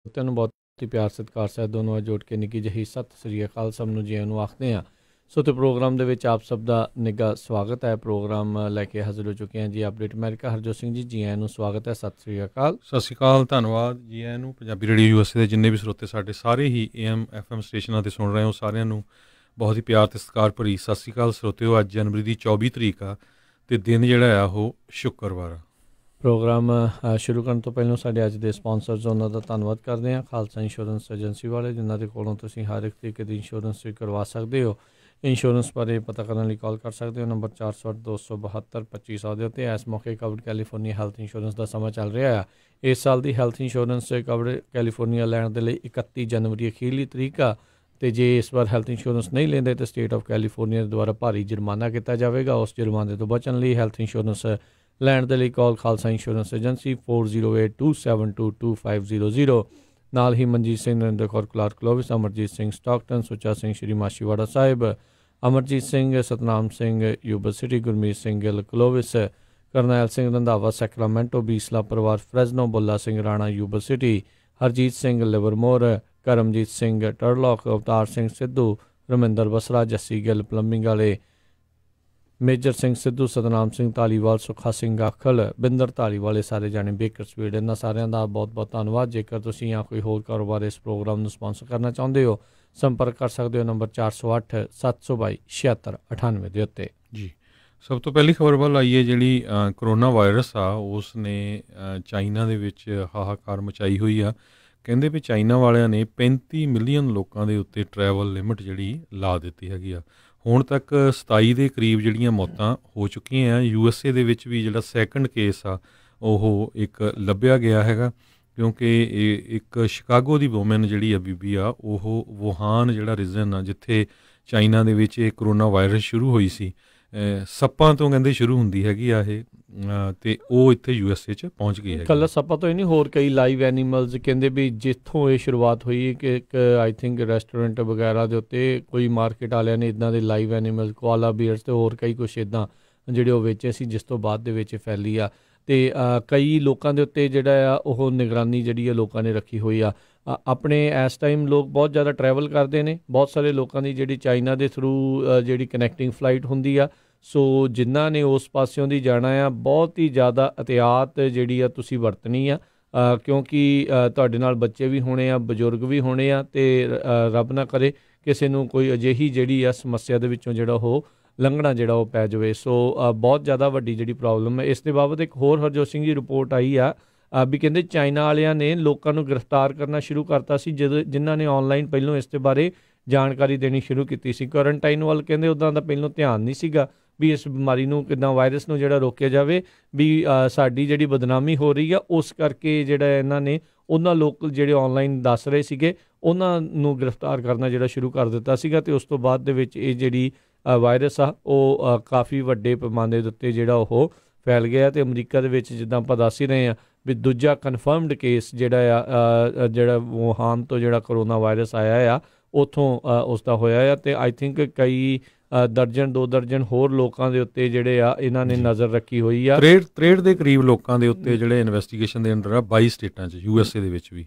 ਸਰੋਤਿਆਂ ਨੂੰ ਬਹੁਤ ਹੀ ਪਿਆਰ ਸਤਿਕਾਰ ਸਹਿਤ ਦੋਨੋਂ ਨਾਲ ਜੋੜ ਕੇ ਨਿੱਕੀ ਜਿਹੀ ਸਤਿ ਸ੍ਰੀ ਅਕਾਲ ਸਭ ਨੂੰ ਜੀਆਂ ਨੂੰ ਆਖਦੇ ਹਾਂ। ਸੋ ਤੇ ਪ੍ਰੋਗਰਾਮ ਦੇ ਵਿੱਚ ਆਪ ਸਭ ਦਾ ਨਿੱਘਾ ਸਵਾਗਤ ਹੈ। ਪ੍ਰੋਗਰਾਮ ਲੈ ਕੇ ਹਾਜ਼ਰ ਹੋ ਚੁੱਕੇ ਹਾਂ ਜੀ ਅਪਡੇਟ ਅਮਰੀਕਾ। ਹਰਜੋਤ ਸਿੰਘ ਜੀ, ਜੀ ਆਇਆਂ ਨੂੰ ਸਵਾਗਤ ਹੈ। ਸਤਿ ਸ੍ਰੀ ਅਕਾਲ। ਸਤਿ ਸ਼੍ਰੀ ਅਕਾਲ, ਧੰਨਵਾਦ ਜੀ ਆਇਆਂ ਨੂੰ। ਪੰਜਾਬੀ ਰੇਡੀਓ USA ਦੇ ਜਿੰਨੇ ਵੀ ਸਰੋਤੇ ਸਾਡੇ ਸਾਰੇ ਹੀ AM FM ਸਟੇਸ਼ਨਾਂ 'ਤੇ ਸੁਣ ਰਹੇ ਹੋ, ਸਾਰਿਆਂ ਨੂੰ ਬਹੁਤ ਹੀ ਪਿਆਰ ਅਤੇ ਸਤਿਕਾਰ ਭਰੀ ਸਤਿ ਸ਼੍ਰੀ ਅਕਾਲ। ਸਰੋਤਿਓ, ਅੱਜ ਜਨਵਰੀ ਦੀ 24 ਤਰੀਕ ਆ ਅਤੇ ਦਿਨ ਜਿਹੜਾ ਆ ਉਹ ਸ਼ੁੱਕਰਵਾਰ ਆ। ਪ੍ਰੋਗਰਾਮ ਸ਼ੁਰੂ ਕਰਨ ਤੋਂ ਪਹਿਲਾਂ ਸਾਡੇ ਅੱਜ ਦੇ ਸਪਾਂਸਰਸ ਉਹਨਾਂ ਦਾ ਧੰਨਵਾਦ ਕਰਦੇ ਹਾਂ। ਖਾਲਸਾ ਇੰਸ਼ੋਰੈਂਸ ਏਜੰਸੀ ਵਾਲੇ, ਜਿਨ੍ਹਾਂ ਦੇ ਕੋਲੋਂ ਤੁਸੀਂ ਹਰ ਇੱਕ ਤਰੀਕੇ ਦੀ ਇੰਸ਼ੋਰੈਂਸ ਵੀ ਕਰਵਾ ਸਕਦੇ ਹੋ। ਇੰਸ਼ੋਰੈਂਸ ਬਾਰੇ ਪਤਾ ਕਰਨ ਲਈ ਕਾਲ ਕਰ ਸਕਦੇ ਹੋ ਨੰਬਰ 408-272-2500 ਦੇ ਉੱਤੇ। ਇਸ ਮੌਕੇ ਕਵਰਡ ਕੈਲੀਫੋਰਨੀਆ ਹੈਲਥ ਇੰਸ਼ੋਰੈਂਸ ਦਾ ਸਮਾਂ ਚੱਲ ਰਿਹਾ ਆ। ਇਸ ਸਾਲ ਦੀ ਹੈਲਥ ਇੰਸ਼ੋਰੈਂਸ ਕਵਰਡ ਕੈਲੀਫੋਰਨੀਆ ਲੈਣ ਦੇ ਲਈ 31 ਜਨਵਰੀ ਅਖੀਰਲੀ ਤਰੀਕ ਆ। ਅਤੇ ਜੇ ਇਸ ਵਾਰ ਹੈਲਥ ਇੰਸ਼ੋਰੈਂਸ ਨਹੀਂ ਲੈਂਦੇ ਤਾਂ ਸਟੇਟ ਆਫ ਕੈਲੀਫੋਰਨੀਆ ਦੁਆਰਾ ਭਾਰੀ ਜੁਰਮਾਨਾ ਕੀਤਾ ਜਾਵੇਗਾ। ਉਸ ਜੁਰਮਾਨੇ ਤੋਂ ਬਚਣ ਲਈ ਹੈਲਥ ਇੰਸ਼ੋਰੈਂਸ ਲੈਣ ਦੇ ਲਈ ਕਾਲ ਖਾਲਸਾ ਇੰਸ਼ੋਰੈਂਸ ਏਜੰਸੀ 4082722500। ਨਾਲ ਹੀ Manjit Singh, Narinder Kaur Clark Clovis, Amarjit Singh Stockton, Sucha Singh Shri Machhiwara Sahib, Amarjit Singh, Satnam Singh Yuba City, Gurmeet Singh Gill Clovis, Karnail Singh Randhawa Sacramento, Bisla ਪਰਿਵਾਰ Fresno, Bulla Singh Rana Yuba City, Harjit Singh Livermore, Karamjit Singh Turlock, Avtar Singh Sidhu, Raminder Basra, Jassi Gill plumbing ਵਾਲੇ, ਮੇਜਰ ਸਿੰਘ ਸਿੱਧੂ, ਸਤਨਾਮ ਸਿੰਘ ਧਾਲੀਵਾਲ, ਸੁੱਖਾ ਸਿੰਘ ਆਖਲ, ਬਿੰਦਰ ਧਾਲੀਵਾਲੇ, ਸਾਰੇ ਜਾਣੇ ਬੇਕਰ ਸਪੀਡ। ਇਹਨਾਂ ਸਾਰਿਆਂ ਦਾ ਬਹੁਤ ਬਹੁਤ ਧੰਨਵਾਦ। ਜੇਕਰ ਤੁਸੀਂ ਜਾਂ ਕੋਈ ਹੋਰ ਕਾਰੋਬਾਰ ਇਸ ਪ੍ਰੋਗਰਾਮ ਨੂੰ ਸਪਾਂਸਰ ਕਰਨਾ ਚਾਹੁੰਦੇ ਹੋ, ਸੰਪਰਕ ਕਰ ਸਕਦੇ ਹੋ ਨੰਬਰ 408-722-7698 ਦੇ ਉੱਤੇ। ਜੀ, ਸਭ ਤੋਂ ਪਹਿਲੀ ਖਬਰ ਵੱਲ ਆਈਏ। ਜਿਹੜੀ ਕਰੋਨਾ ਵਾਇਰਸ ਆ ਉਸ ਨੇ ਚਾਈਨਾ ਦੇ ਵਿੱਚ ਹਾਹਾਕਾਰ ਮਚਾਈ ਹੋਈ ਆ। ਕਹਿੰਦੇ ਵੀ ਚਾਈਨਾ ਵਾਲਿਆਂ ਨੇ 35 ਮਿਲੀਅਨ ਲੋਕਾਂ ਦੇ ਉੱਤੇ ਟਰੈਵਲ ਲਿਮਿਟ ਜਿਹੜੀ ਲਾ ਦਿੱਤੀ ਹੈਗੀ ਆ। ਹੁਣ ਤੱਕ 27 ਦੇ ਕਰੀਬ ਜਿਹੜੀਆਂ ਮੌਤਾਂ ਹੋ ਚੁੱਕੀਆਂ ਆ। USA ਦੇ ਵਿੱਚ ਵੀ ਜਿਹੜਾ ਸੈਕੰਡ ਕੇਸ ਆ ਉਹ ਇੱਕ ਲੱਭਿਆ ਗਿਆ ਹੈਗਾ, ਕਿਉਂਕਿ ਇਹ ਇੱਕ ਸ਼ਿਕਾਗੋ ਦੀ ਵੂਮੈਨ ਜਿਹੜੀ ਆ ਬੀਬੀ ਆ, ਉਹ ਵੁਹਾਨ ਜਿਹੜਾ ਰੀਜਨ ਆ ਜਿੱਥੇ ਚਾਈਨਾ ਦੇ ਵਿੱਚ ਇਹ ਕਰੋਨਾ ਵਾਇਰਸ ਸ਼ੁਰੂ ਹੋਈ ਸੀ, ਸੱਪਾਂ ਤੋਂ ਕਹਿੰਦੇ ਸ਼ੁਰੂ ਹੁੰਦੀ ਹੈਗੀ ਆ ਇਹ, ਅਤੇ ਉਹ ਇੱਥੇ USA 'ਚ ਪਹੁੰਚ ਗਈ ਹੈ। ਇਕੱਲਾ ਸੱਪਾਂ ਤੋਂ ਹੀ ਨਹੀਂ, ਹੋਰ ਕਈ ਲਾਈਵ ਐਨੀਮਲਸ ਕਹਿੰਦੇ ਵੀ ਜਿੱਥੋਂ ਇਹ ਸ਼ੁਰੂਆਤ ਹੋਈ ਕਿ ਇੱਕ ਆਈ ਥਿੰਕ ਰੈਸਟੋਰੈਂਟ ਵਗੈਰਾ ਦੇ ਉੱਤੇ ਕੋਈ ਮਾਰਕੀਟ ਵਾਲਿਆਂ ਨੇ ਇੱਦਾਂ ਦੇ ਲਾਈਵ ਐਨੀਮਲ, ਕੋਆਲਾ ਬੀਅਰਸ ਅਤੇ ਹੋਰ ਕਈ ਕੁਛ ਇੱਦਾਂ ਜਿਹੜੇ ਉਹ ਵੇਚੇ ਸੀ, ਜਿਸ ਤੋਂ ਬਾਅਦ ਦੇ ਵਿੱਚ ਫੈਲੀ ਆ। ਅਤੇ ਕਈ ਲੋਕਾਂ ਦੇ ਉੱਤੇ ਜਿਹੜਾ ਆ ਉਹ ਨਿਗਰਾਨੀ ਜਿਹੜੀ ਆ ਲੋਕਾਂ ਨੇ ਰੱਖੀ ਹੋਈ ਆ। ਆਪਣੇ ਇਸ ਟਾਈਮ ਲੋਕ ਬਹੁਤ ਜ਼ਿਆਦਾ ਟਰੈਵਲ ਕਰਦੇ ਨੇ। ਬਹੁਤ ਸਾਰੇ ਲੋਕਾਂ ਦੀ ਜਿਹੜੀ ਚਾਈਨਾ ਦੇ ਥਰੂ ਜਿਹੜੀ ਕਨੈਕਟਿੰਗ ਫਲਾਈਟ ਹੁੰਦੀ ਆ। ਸੋ ਜਿਨ੍ਹਾਂ ਨੇ ਉਸ ਪਾਸਿਓਂ ਦੀ ਜਾਣਾ ਆ, ਬਹੁਤ ਹੀ ਜ਼ਿਆਦਾ ਅਹਿਤਿਆਤ ਜਿਹੜੀ ਆ ਤੁਸੀਂ ਵਰਤਣੀ ਆ, ਕਿਉਂਕਿ ਤੁਹਾਡੇ ਨਾਲ ਬੱਚੇ ਵੀ ਹੋਣੇ ਆ, ਬਜ਼ੁਰਗ ਵੀ ਹੋਣੇ ਆ, ਅਤੇ ਰੱਬ ਨਾ ਕਰੇ ਕਿਸੇ ਨੂੰ ਕੋਈ ਅਜਿਹੀ ਜਿਹੜੀ ਆ ਸਮੱਸਿਆ ਦੇ ਵਿੱਚੋਂ ਜਿਹੜਾ ਉਹ ਲੰਘਣਾ ਜਿਹੜਾ ਉਹ ਪੈ ਜਾਵੇ। ਸੋ ਬਹੁਤ ਜ਼ਿਆਦਾ ਵੱਡੀ ਜਿਹੜੀ ਪ੍ਰੋਬਲਮ ਹੈ। ਇਸ ਦੇ ਬਾਬਤ ਇੱਕ ਹੋਰ ਹਰਜੋਤ ਸਿੰਘ ਜੀ ਰਿਪੋਰਟ ਆਈ ਆ ਵੀ ਕਹਿੰਦੇ ਚਾਈਨਾ ਵਾਲਿਆਂ ਨੇ ਲੋਕਾਂ ਨੂੰ ਗ੍ਰਿਫਤਾਰ ਕਰਨਾ ਸ਼ੁਰੂ ਕਰਤਾ ਸੀ ਜਿਨ੍ਹਾਂ ਨੇ ਔਨਲਾਈਨ ਪਹਿਲੋਂ ਇਸ ਦੇ ਬਾਰੇ ਜਾਣਕਾਰੀ ਦੇਣੀ ਸ਼ੁਰੂ ਕੀਤੀ ਸੀ। ਕੁਆਰੰਟਾਈਨ ਵੱਲ ਕਹਿੰਦੇ ਉੱਦਾਂ ਦਾ ਪਹਿਲੋਂ ਧਿਆਨ ਨਹੀਂ ਸੀਗਾ ਵੀ ਇਸ ਬਿਮਾਰੀ ਨੂੰ ਕਿੱਦਾਂ, ਵਾਇਰਸ ਨੂੰ ਜਿਹੜਾ ਰੋਕਿਆ ਜਾਵੇ, ਵੀ ਸਾਡੀ ਜਿਹੜੀ ਬਦਨਾਮੀ ਹੋ ਰਹੀ ਆ ਉਸ ਕਰਕੇ ਜਿਹੜਾ ਇਹਨਾਂ ਨੇ ਉਹਨਾਂ ਲੋਕ ਜਿਹੜੇ ਔਨਲਾਈਨ ਦੱਸ ਰਹੇ ਸੀਗੇ ਉਹਨਾਂ ਨੂੰ ਗ੍ਰਿਫਤਾਰ ਕਰਨਾ ਜਿਹੜਾ ਸ਼ੁਰੂ ਕਰ ਦਿੱਤਾ ਸੀਗਾ। ਅਤੇ ਉਸ ਤੋਂ ਬਾਅਦ ਦੇ ਵਿੱਚ ਇਹ ਜਿਹੜੀ ਵਾਇਰਸ ਆ ਉਹ ਕਾਫੀ ਵੱਡੇ ਪੈਮਾਨੇ ਦੇ ਉੱਤੇ ਜਿਹੜਾ ਉਹ ਫੈਲ ਗਿਆ। ਅਤੇ ਅਮਰੀਕਾ ਦੇ ਵਿੱਚ ਜਿੱਦਾਂ ਆਪਾਂ ਦੱਸ ਹੀ ਰਹੇ ਹਾਂ ਵੀ ਦੂਜਾ ਕਨਫਰਮਡ ਕੇਸ ਜਿਹੜਾ ਆ ਜਿਹੜਾ ਵੁਹਾਨ ਤੋਂ ਜਿਹੜਾ ਕਰੋਨਾ ਵਾਇਰਸ ਆਇਆ ਆ ਉੱਥੋਂ ਉਸ ਦਾ ਹੋਇਆ ਆ। ਅਤੇ ਆਈ ਥਿੰਕ ਕਈ ਦਰਜਨ 2 ਦਰਜਨ ਹੋਰ ਲੋਕਾਂ ਦੇ ਉੱਤੇ ਜਿਹੜੇ ਆ ਇਹਨਾਂ ਨੇ ਨਜ਼ਰ ਰੱਖੀ ਹੋਈ ਆ। 63 ਦੇ ਕਰੀਬ ਲੋਕਾਂ ਦੇ ਉੱਤੇ ਜਿਹੜੇ ਇਨਵੈਸਟੀਗੇਸ਼ਨ ਦੇ ਅੰਡਰ ਆ 22 ਸਟੇਟਾਂ 'ਚ USA ਦੇ ਵਿੱਚ ਵੀ।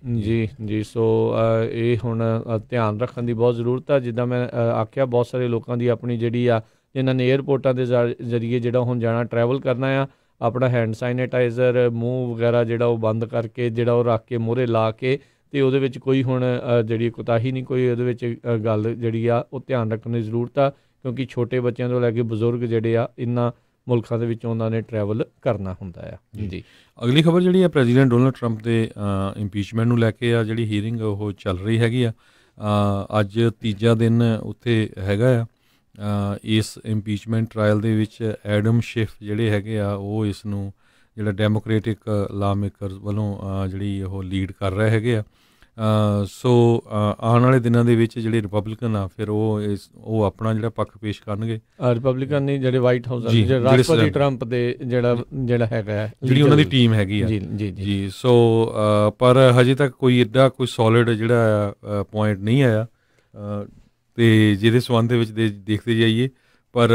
ਜੀ। ਸੋ ਇਹ ਹੁਣ ਧਿਆਨ ਰੱਖਣ ਦੀ ਬਹੁਤ ਜ਼ਰੂਰਤ ਆ। ਜਿੱਦਾਂ ਮੈਂ ਆਖਿਆ, ਬਹੁਤ ਸਾਰੇ ਲੋਕਾਂ ਦੀ ਆਪਣੀ ਜਿਹੜੀ ਆ ਜਿਨ੍ਹਾਂ ਨੇ ਏਅਰਪੋਰਟਾਂ ਦੇ ਜ਼ਰੀਏ ਜਿਹੜਾ ਹੁਣ ਜਾਣਾ, ਟਰੈਵਲ ਕਰਨਾ ਆ, ਆਪਣਾ ਹੈਂਡ ਸੈਨੀਟਾਈਜ਼ਰ ਮੂੰਹ ਵਗੈਰਾ ਜਿਹੜਾ ਉਹ ਬੰਦ ਕਰਕੇ ਜਿਹੜਾ ਉਹ ਰੱਖ ਕੇ ਮੂਹਰੇ ਲਾ ਕੇ, ਅਤੇ ਉਹਦੇ ਵਿੱਚ ਕੋਈ ਹੁਣ ਜਿਹੜੀ ਕੋਤਾਹੀ ਨਹੀਂ, ਕੋਈ ਉਹਦੇ ਵਿੱਚ ਗੱਲ ਜਿਹੜੀ ਆ ਉਹ ਧਿਆਨ ਰੱਖਣ ਦੀ ਜ਼ਰੂਰਤ ਆ, ਕਿਉਂਕਿ ਛੋਟੇ ਬੱਚਿਆਂ ਤੋਂ ਲੈ ਕੇ ਬਜ਼ੁਰਗ ਜਿਹੜੇ ਆ ਇਹਨਾਂ ਮੁਲਕਾਂ ਦੇ ਵਿੱਚੋਂ ਉਹਨਾਂ ਨੇ ਟਰੈਵਲ ਕਰਨਾ ਹੁੰਦਾ ਆ। ਜੀ, ਅਗਲੀ ਖਬਰ ਜਿਹੜੀ ਆ ਪ੍ਰੈਜ਼ੀਡੈਂਟ ਡੋਨਲਡ ਟਰੰਪ ਦੇ ਇੰਪੀਚਮੈਂਟ ਨੂੰ ਲੈ ਕੇ ਆ। ਜਿਹੜੀ ਹੀਅਰਿੰਗ ਉਹ ਚੱਲ ਰਹੀ ਹੈਗੀ ਆ। ਅੱਜ ਤੀਜਾ ਦਿਨ ਉੱਥੇ ਹੈਗਾ ਆ। ਇਸ ਇੰਪੀਚਮੈਂਟ ਟਰਾਇਲ ਦੇ ਵਿੱਚ ਐਡਮ ਸ਼ਿਫ ਜਿਹੜੇ ਹੈਗੇ ਆ ਉਹ ਇਸ ਨੂੰ ਜਿਹੜਾ ਡੈਮੋਕ੍ਰੇਟਿਕ ਲਾ ਮੇਕਰਸ ਵੱਲੋਂ ਜਿਹੜੀ ਉਹ ਲੀਡ ਕਰ ਰਹੇ ਹੈਗੇ ਆ। ਸੋ ਆਉਣ ਵਾਲੇ ਦਿਨਾਂ ਦੇ ਵਿੱਚ ਜਿਹੜੇ ਰਿਪਬਲਿਕਨ ਆ ਫਿਰ ਉਹ ਆਪਣਾ ਜਿਹੜਾ ਪੱਖ ਪੇਸ਼ ਕਰਨਗੇ। ਰਿਪਬਲਿਕਨ ਨਹੀਂ, ਜਿਹੜੇ ਵਾਈਟ ਹਾਊਸ ਰਾਸ਼ਟਰਪਤੀ ਟਰੰਪ ਦੇ ਜਿਹੜਾ ਹੈਗਾ ਜਿਹੜੀ ਉਹਨਾਂ ਦੀ ਟੀਮ ਹੈਗੀ ਆ। ਜੀ। ਸੋ ਪਰ ਹਜੇ ਤੱਕ ਕੋਈ ਐਡਾ ਕੋਈ ਸੋਲਿਡ ਜਿਹੜਾ ਪੁਆਇੰਟ ਨਹੀਂ ਆਇਆ, ਅਤੇ ਜਿਹਦੇ ਸੰਬੰਧ ਦੇ ਵਿੱਚ ਦੇਖਦੇ ਜਾਈਏ। ਪਰ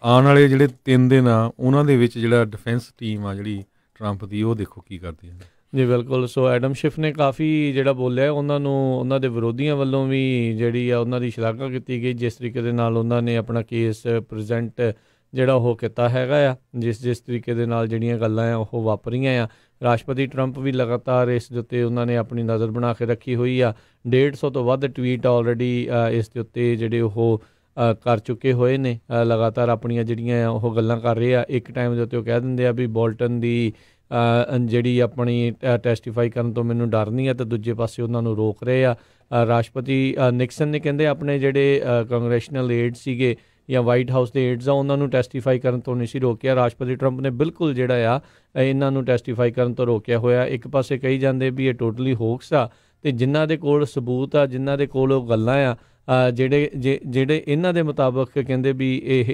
ਆਉਣ ਵਾਲੇ ਜਿਹੜੇ 3 ਦਿਨ ਆ ਉਹਨਾਂ ਦੇ ਵਿੱਚ ਜਿਹੜਾ ਡਿਫੈਂਸ ਟੀਮ ਆ ਜਿਹੜੀ ਟਰੰਪ ਦੀ, ਉਹ ਦੇਖੋ ਕੀ ਕਰਦੀ ਹੈ। ਜੀ ਬਿਲਕੁਲ। ਸੋ ਐਡਮ ਸ਼ਿਫ ਨੇ ਕਾਫੀ ਜਿਹੜਾ ਬੋਲਿਆ, ਉਹਨਾਂ ਨੂੰ ਉਹਨਾਂ ਦੇ ਵਿਰੋਧੀਆਂ ਵੱਲੋਂ ਵੀ ਜਿਹੜੀ ਆ ਉਹਨਾਂ ਦੀ ਸ਼ਲਾਘਾ ਕੀਤੀ ਗਈ, ਜਿਸ ਤਰੀਕੇ ਦੇ ਨਾਲ ਉਹਨਾਂ ਨੇ ਆਪਣਾ ਕੇਸ ਪ੍ਰੈਜ਼ੈਂਟ ਜਿਹੜਾ ਉਹ ਕੀਤਾ ਹੈਗਾ ਆ, ਜਿਸ ਤਰੀਕੇ ਦੇ ਨਾਲ ਜਿਹੜੀਆਂ ਗੱਲਾਂ ਆ ਉਹ ਵਾਪਰੀਆਂ ਆ। ਰਾਸ਼ਟਰਪਤੀ ਟਰੰਪ ਵੀ ਲਗਾਤਾਰ ਇਸ ਦੇ ਉੱਤੇ ਉਹਨਾਂ ਨੇ ਆਪਣੀ ਨਜ਼ਰ ਬਣਾ ਕੇ ਰੱਖੀ ਹੋਈ ਆ। 150 ਤੋਂ ਵੱਧ ਟਵੀਟ ਆਲਰੇਡੀ ਇਸ ਦੇ ਉੱਤੇ ਜਿਹੜੇ ਉਹ ਕਰ ਚੁੱਕੇ ਹੋਏ ਨੇ, ਲਗਾਤਾਰ ਆਪਣੀਆਂ ਜਿਹੜੀਆਂ ਆ ਉਹ ਗੱਲਾਂ ਕਰ ਰਹੇ ਆ। ਇੱਕ ਟਾਈਮ ਦੇ ਉੱਤੇ ਉਹ ਕਹਿ ਦਿੰਦੇ ਆ ਵੀ ਬੋਲਟਨ ਦੀ ਜਿਹੜੀ ਆਪਣੀ ਟੈਸਟੀਫਾਈ ਕਰਨ ਤੋਂ ਮੈਨੂੰ ਡਰ ਨਹੀਂ ਹੈ, ਅਤੇ ਦੂਜੇ ਪਾਸੇ ਉਹਨਾਂ ਨੂੰ ਰੋਕ ਰਹੇ ਆ। ਰਾਸ਼ਟਰਪਤੀ ਨਿਕਸਨ ਨੇ ਕਹਿੰਦੇ ਆਪਣੇ ਜਿਹੜੇ ਕੰਗਰੈਸ਼ਨਲ ਏਡ ਸੀਗੇ ਜਾਂ ਵਾਈਟ ਹਾਊਸ ਦੇ ਏਡਸ ਆ, ਉਹਨਾਂ ਨੂੰ ਟੈਸਟੀਫਾਈ ਕਰਨ ਤੋਂ ਨਹੀਂ ਸੀ ਰੋਕਿਆ। ਰਾਸ਼ਟਰਪਤੀ ਟਰੰਪ ਨੇ ਬਿਲਕੁਲ ਜਿਹੜਾ ਆ ਇਹਨਾਂ ਨੂੰ ਟੈਸਟੀਫਾਈ ਕਰਨ ਤੋਂ ਰੋਕਿਆ ਹੋਇਆ। ਇੱਕ ਪਾਸੇ ਕਹੀ ਜਾਂਦੇ ਵੀ ਇਹ ਟੋਟਲੀ ਹੋਕਸ ਆ, ਅਤੇ ਜਿਨ੍ਹਾਂ ਦੇ ਕੋਲ ਸਬੂਤ ਆ, ਜਿਨ੍ਹਾਂ ਦੇ ਕੋਲ ਉਹ ਗੱਲਾਂ ਆ, ਜਿਹੜੇ ਇਹਨਾਂ ਦੇ ਮੁਤਾਬਕ ਕਹਿੰਦੇ ਵੀ ਇਹ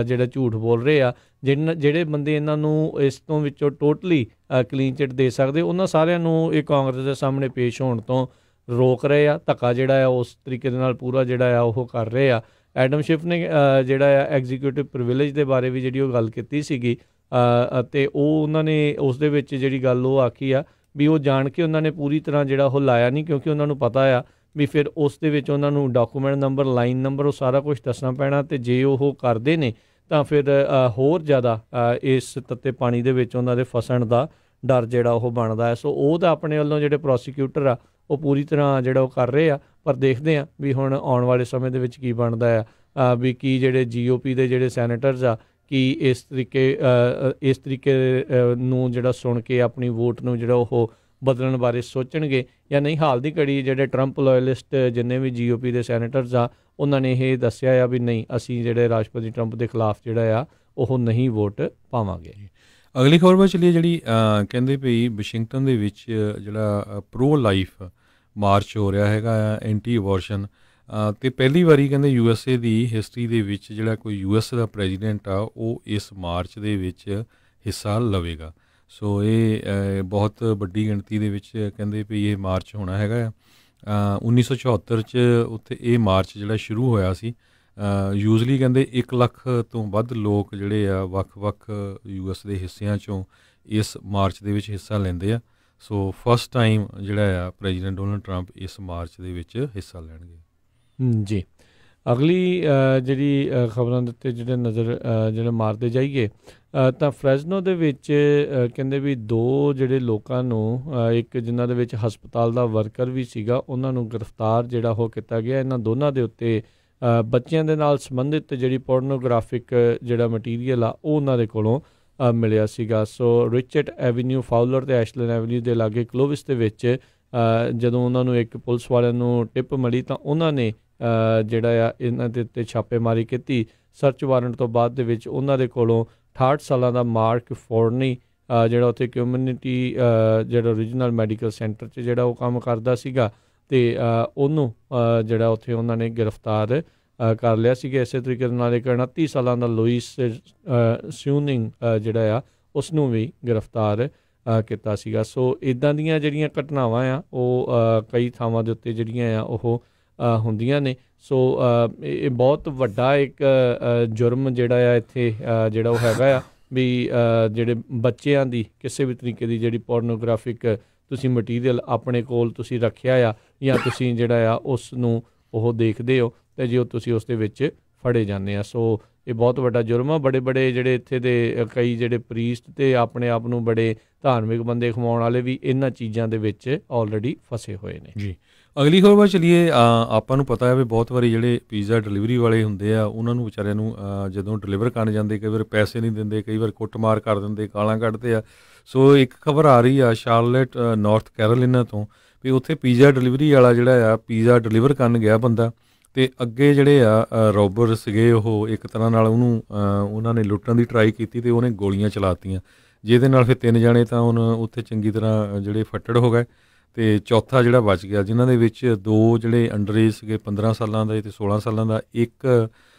ਜਿਹੜਾ ਝੂਠ ਬੋਲ ਰਹੇ ਆ, ਜਿਹੜੇ ਬੰਦੇ ਇਹਨਾਂ ਨੂੰ ਇਸ ਤੋਂ ਵਿੱਚੋਂ ਟੋਟਲੀ ਕਲੀਨ ਚਿੱਟ ਦੇ ਸਕਦੇ, ਉਹਨਾਂ ਸਾਰਿਆਂ ਨੂੰ ਇਹ ਕਾਂਗਰਸ ਦੇ ਸਾਹਮਣੇ ਪੇਸ਼ ਹੋਣ ਤੋਂ ਰੋਕ ਰਹੇ ਆ। ਧੱਕਾ ਜਿਹੜਾ ਆ ਉਸ ਤਰੀਕੇ ਦੇ ਨਾਲ ਪੂਰਾ ਜਿਹੜਾ ਆ ਉਹ ਕਰ ਰਹੇ ਆ। ਐਡਮ ਸ਼ਿਫ ਨੇ ਜਿਹੜਾ ਆ ਐਗਜ਼ੀਕਿਊਟਿਵ ਪ੍ਰਿਵਿਲੇਜ ਦੇ ਬਾਰੇ ਵੀ ਜਿਹੜੀ ਉਹ ਗੱਲ ਕੀਤੀ ਸੀਗੀ, ਅਤੇ ਉਹ ਉਹਨਾਂ ਨੇ ਉਸ ਦੇ ਵਿੱਚ ਜਿਹੜੀ ਗੱਲ ਉਹ ਆਖੀ ਆ ਵੀ ਉਹ ਜਾਣ ਕੇ ਉਹਨਾਂ ਨੇ ਪੂਰੀ ਤਰ੍ਹਾਂ ਜਿਹੜਾ ਉਹ ਲਾਇਆ ਨਹੀਂ, ਕਿਉਂਕਿ ਉਹਨਾਂ ਨੂੰ ਪਤਾ ਆ ਵੀ ਫਿਰ ਉਸ ਦੇ ਵਿੱਚ ਉਹਨਾਂ ਨੂੰ ਡਾਕੂਮੈਂਟ ਨੰਬਰ, ਲਾਈਨ ਨੰਬਰ, ਉਹ ਸਾਰਾ ਕੁਛ ਦੱਸਣਾ ਪੈਣਾ, ਅਤੇ ਜੇ ਉਹ ਕਰਦੇ ਨੇ ਤਾਂ ਫਿਰ ਹੋਰ ਜ਼ਿਆਦਾ ਇਸ ਤੱਤੇ ਪਾਣੀ ਦੇ ਵਿੱਚ ਉਹਨਾਂ ਦੇ ਫਸਣ ਦਾ ਡਰ ਜਿਹੜਾ ਉਹ ਬਣਦਾ ਹੈ। ਸੋ ਉਹ ਤਾਂ ਆਪਣੇ ਵੱਲੋਂ ਜਿਹੜੇ ਪ੍ਰੋਸੀਕਿਊਟਰ ਆ ਉਹ ਪੂਰੀ ਤਰ੍ਹਾਂ ਜਿਹੜਾ ਉਹ ਕਰ ਰਹੇ ਆ, ਪਰ ਦੇਖਦੇ ਆ ਵੀ ਹੁਣ ਆਉਣ ਵਾਲੇ ਸਮੇਂ ਦੇ ਵਿੱਚ ਕੀ ਬਣਦਾ ਆ, ਵੀ ਕੀ ਜਿਹੜੇ GOP ਦੇ ਜਿਹੜੇ ਸੈਨੇਟਰਸ ਆ ਕੀ ਇਸ ਤਰੀਕੇ ਨੂੰ ਜਿਹੜਾ ਸੁਣ ਕੇ ਆਪਣੀ ਵੋਟ ਨੂੰ ਜਿਹੜਾ ਉਹ ਬਦਲਣ ਬਾਰੇ ਸੋਚਣਗੇ ਜਾਂ ਨਹੀਂ। ਹਾਲ ਦੀ ਘੜੀ ਜਿਹੜੇ ਟਰੰਪ ਲੋਇਲਿਸਟ ਜਿੰਨੇ ਵੀ GOP ਦੇ ਸੈਨੇਟਰਸ ਆ, ਉਹਨਾਂ ਨੇ ਇਹ ਦੱਸਿਆ ਆ ਵੀ ਨਹੀਂ, ਅਸੀਂ ਜਿਹੜੇ ਰਾਸ਼ਟਰਪਤੀ ਟਰੰਪ ਦੇ ਖਿਲਾਫ ਜਿਹੜਾ ਆ ਉਹ ਨਹੀਂ ਵੋਟ ਪਾਵਾਂਗੇ। ਅਗਲੀ ਖਬਰ ਵੱਲ ਚੱਲੀਏ, ਜਿਹੜੀ ਕਹਿੰਦੇ ਵੀ ਵਾਸ਼ਿੰਗਟਨ ਦੇ ਵਿੱਚ ਜਿਹੜਾ ਪ੍ਰੋ ਲਾਈਫ ਮਾਰਚ ਹੋ ਰਿਹਾ ਹੈਗਾ ਆ, ਐਂਟੀ ਅਬੋਰਸ਼ਨ, ਅਤੇ ਪਹਿਲੀ ਵਾਰੀ ਕਹਿੰਦੇ USA ਦੀ ਹਿਸਟਰੀ ਦੇ ਵਿੱਚ ਜਿਹੜਾ ਕੋਈ US ਦਾ ਪ੍ਰੈਜ਼ੀਡੈਂਟ ਆ ਉਹ ਇਸ ਮਾਰਚ ਦੇ ਵਿੱਚ ਹਿੱਸਾ ਲਵੇਗਾ। ਸੋ ਇਹ ਬਹੁਤ ਵੱਡੀ ਗਿਣਤੀ ਦੇ ਵਿੱਚ ਕਹਿੰਦੇ ਵੀ ਇਹ ਮਾਰਚ ਹੋਣਾ ਹੈਗਾ ਆ। 1974 'ਚ ਉੱਥੇ ਇਹ ਮਾਰਚ ਜਿਹੜਾ ਸ਼ੁਰੂ ਹੋਇਆ ਸੀ। ਯੂਜ਼ਲੀ ਕਹਿੰਦੇ 1 ਲੱਖ ਤੋਂ ਵੱਧ ਲੋਕ ਜਿਹੜੇ ਆ ਵੱਖ-ਵੱਖ US ਦੇ ਹਿੱਸਿਆਂ 'ਚੋਂ ਇਸ ਮਾਰਚ ਦੇ ਵਿੱਚ ਹਿੱਸਾ ਲੈਂਦੇ ਆ। ਸੋ ਫਸਟ ਟਾਈਮ ਜਿਹੜਾ ਆ ਪ੍ਰੈਜ਼ੀਡੈਂਟ ਡੋਨਲਡ ਟਰੰਪ ਇਸ ਮਾਰਚ ਦੇ ਵਿੱਚ ਹਿੱਸਾ ਲੈਣਗੇ। ਜੀ, ਅਗਲੀ ਜਿਹੜੀ ਖਬਰਾਂ ਦੇ ਉੱਤੇ ਜਿਹੜੇ ਨਜ਼ਰ ਜਿਹੜਾ ਮਾਰਦੇ ਜਾਈਏ, ਤਾਂ ਫਰੈਜ਼ਨੋ ਦੇ ਵਿੱਚ ਕਹਿੰਦੇ ਵੀ 2 ਜਿਹੜੇ ਲੋਕਾਂ ਨੂੰ, ਇੱਕ ਜਿਨ੍ਹਾਂ ਦੇ ਵਿੱਚ ਹਸਪਤਾਲ ਦਾ ਵਰਕਰ ਵੀ ਸੀਗਾ, ਉਹਨਾਂ ਨੂੰ ਗ੍ਰਿਫਤਾਰ ਜਿਹੜਾ ਉਹ ਕੀਤਾ ਗਿਆ। ਇਹਨਾਂ ਦੋਨਾਂ ਦੇ ਉੱਤੇ ਬੱਚਿਆਂ ਦੇ ਨਾਲ ਸੰਬੰਧਿਤ ਜਿਹੜੀ ਪੋਰਨੋਗ੍ਰਾਫਿਕ ਜਿਹੜਾ ਮਟੀਰੀਅਲ ਆ ਉਹ ਉਹਨਾਂ ਦੇ ਕੋਲੋਂ ਮਿਲਿਆ ਸੀਗਾ। ਸੋ ਰਿਚਰਡ ਐਵੀਨਿਊ ਫਾਊਲਰ ਅਤੇ ਐਸ਼ਲਨ ਐਵੀਨਿਊ ਦੇ ਲਾਗੇ ਕਲੋਵਿਸ ਦੇ ਵਿੱਚ ਜਦੋਂ ਉਹਨਾਂ ਨੂੰ ਇੱਕ ਪੁਲਿਸ ਵਾਲਿਆਂ ਨੂੰ ਟਿਪ ਮਿਲੀ, ਤਾਂ ਉਹਨਾਂ ਨੇ ਜਿਹੜਾ ਆ ਇਹਨਾਂ ਦੇ ਉੱਤੇ ਛਾਪੇਮਾਰੀ ਕੀਤੀ। ਸਰਚ ਵਾਰੰਟ ਤੋਂ ਬਾਅਦ ਦੇ ਵਿੱਚ ਉਹਨਾਂ ਦੇ ਕੋਲੋਂ 68 ਸਾਲਾਂ ਦਾ ਮਾਰਕ ਫੋਰਨੀ, ਜਿਹੜਾ ਉੱਥੇ ਕਮਿਊਨਿਟੀ ਜਿਹੜਾ ਓਰੀਜਨਲ ਮੈਡੀਕਲ ਸੈਂਟਰ 'ਚ ਜਿਹੜਾ ਉਹ ਕੰਮ ਕਰਦਾ ਸੀਗਾ, ਅਤੇ ਉਹਨੂੰ ਜਿਹੜਾ ਉੱਥੇ ਉਹਨਾਂ ਨੇ ਗ੍ਰਿਫਤਾਰ ਕਰ ਲਿਆ ਸੀਗਾ। ਇਸੇ ਤਰੀਕੇ ਦੇ ਨਾਲ ਇੱਕ 29 ਸਾਲਾਂ ਦਾ ਲੂਇਸ ਸਿਊਨਿੰਗ ਜਿਹੜਾ ਆ ਉਸਨੂੰ ਵੀ ਗ੍ਰਿਫਤਾਰ ਕੀਤਾ ਸੀਗਾ। ਸੋ ਇੱਦਾਂ ਦੀਆਂ ਜਿਹੜੀਆਂ ਘਟਨਾਵਾਂ ਆ ਉਹ ਕਈ ਥਾਵਾਂ ਦੇ ਉੱਤੇ ਜਿਹੜੀਆਂ ਆ ਉਹ ਹੁੰਦੀਆਂ ਨੇ। ਸੋ ਇਹ ਬਹੁਤ ਵੱਡਾ ਇੱਕ ਜੁਰਮ ਜਿਹੜਾ ਆ ਇੱਥੇ ਜਿਹੜਾ ਉਹ ਹੈਗਾ ਆ ਵੀ ਜਿਹੜੇ ਬੱਚਿਆਂ ਦੀ ਕਿਸੇ ਵੀ ਤਰੀਕੇ ਦੀ ਜਿਹੜੀ ਪੋਰਨੋਗ੍ਰਾਫਿਕ ਤੁਸੀਂ ਮਟੀਰੀਅਲ ਆਪਣੇ ਕੋਲ ਤੁਸੀਂ ਰੱਖਿਆ ਆ, ਜਾਂ ਤੁਸੀਂ ਜਿਹੜਾ ਆ ਉਸ ਨੂੰ ਉਹ ਦੇਖਦੇ ਹੋ, ਅਤੇ ਜੇ ਤੁਸੀਂ ਉਸ ਦੇ ਵਿੱਚ ਫੜੇ ਜਾਂਦੇ ਆ। ਸੋ ਇਹ ਬਹੁਤ ਵੱਡਾ ਜੁਰਮ ਆ। ਬੜੇ ਜਿਹੜੇ ਇੱਥੇ ਦੇ ਕਈ ਜਿਹੜੇ ਪ੍ਰੀਸਟ ਅਤੇ ਆਪਣੇ ਆਪ ਨੂੰ ਬੜੇ ਧਾਰਮਿਕ ਬੰਦੇ ਖਵਾਉਣ ਵਾਲੇ ਵੀ ਇਹਨਾਂ ਚੀਜ਼ਾਂ ਦੇ ਵਿੱਚ ਆਲਰੇਡੀ ਫਸੇ ਹੋਏ ਨੇ। ਜੀ, ਅਗਲੀ ਖਬਰ ਚੱਲੀਏ। ਆਪਾਂ ਨੂੰ ਪਤਾ ਹੈ ਵੀ ਬਹੁਤ ਵਾਰੀ ਜਿਹੜੇ ਪੀਜ਼ਾ ਡਿਲੀਵਰੀ ਵਾਲੇ ਹੁੰਦੇ ਆ, ਉਹਨਾਂ ਨੂੰ ਵਿਚਾਰਿਆਂ ਨੂੰ ਜਦੋਂ ਡਿਲੀਵਰ ਕਰਨ ਜਾਂਦੇ ਕਈ ਵਾਰ ਪੈਸੇ ਨਹੀਂ ਦਿੰਦੇ, ਕਈ ਵਾਰ ਕੁੱਟਮਾਰ ਕਰ ਦਿੰਦੇ, ਗਾਲਾਂ ਕੱਢਦੇ ਆ। ਸੋ ਇੱਕ ਖਬਰ ਆ ਰਹੀ ਆ ਸ਼ਾਰਲਟ ਨਾਰਥ ਕੈਰੋਲੀਨਾ ਤੋਂ, ਵੀ ਉੱਥੇ ਪੀਜ਼ਾ ਡਿਲੀਵਰੀ ਵਾਲਾ ਜਿਹੜਾ ਆ ਪੀਜ਼ਾ ਡਿਲੀਵਰ ਕਰਨ ਗਿਆ ਬੰਦਾ, ਅਤੇ ਅੱਗੇ ਜਿਹੜੇ ਆ ਰੋਬਰ ਸੀਗੇ, ਉਹ ਇੱਕ ਤਰ੍ਹਾਂ ਨਾਲ ਉਹਨਾਂ ਨੇ ਲੁੱਟਣ ਦੀ ਟਰਾਈ ਕੀਤੀ ਅਤੇ ਉਹਨੇ ਗੋਲੀਆਂ ਚਲਾਤੀਆਂ, ਜਿਹਦੇ ਨਾਲ ਫਿਰ 3 ਜਾਣੇ ਤਾਂ ਹੁਣ ਉੱਥੇ ਚੰਗੀ ਤਰ੍ਹਾਂ ਜਿਹੜੇ ਫੱਟੜ ਹੋ ਗਏ, ਅਤੇ ਚੌਥਾ ਜਿਹੜਾ ਬਚ ਗਿਆ, ਜਿਨ੍ਹਾਂ ਦੇ ਵਿੱਚ 2 ਜਿਹੜੇ ਅੰਡਰ ਏਜ ਸੀਗੇ 15 ਸਾਲਾਂ ਦਾ ਅਤੇ 16 ਸਾਲਾਂ ਦਾ। ਇੱਕ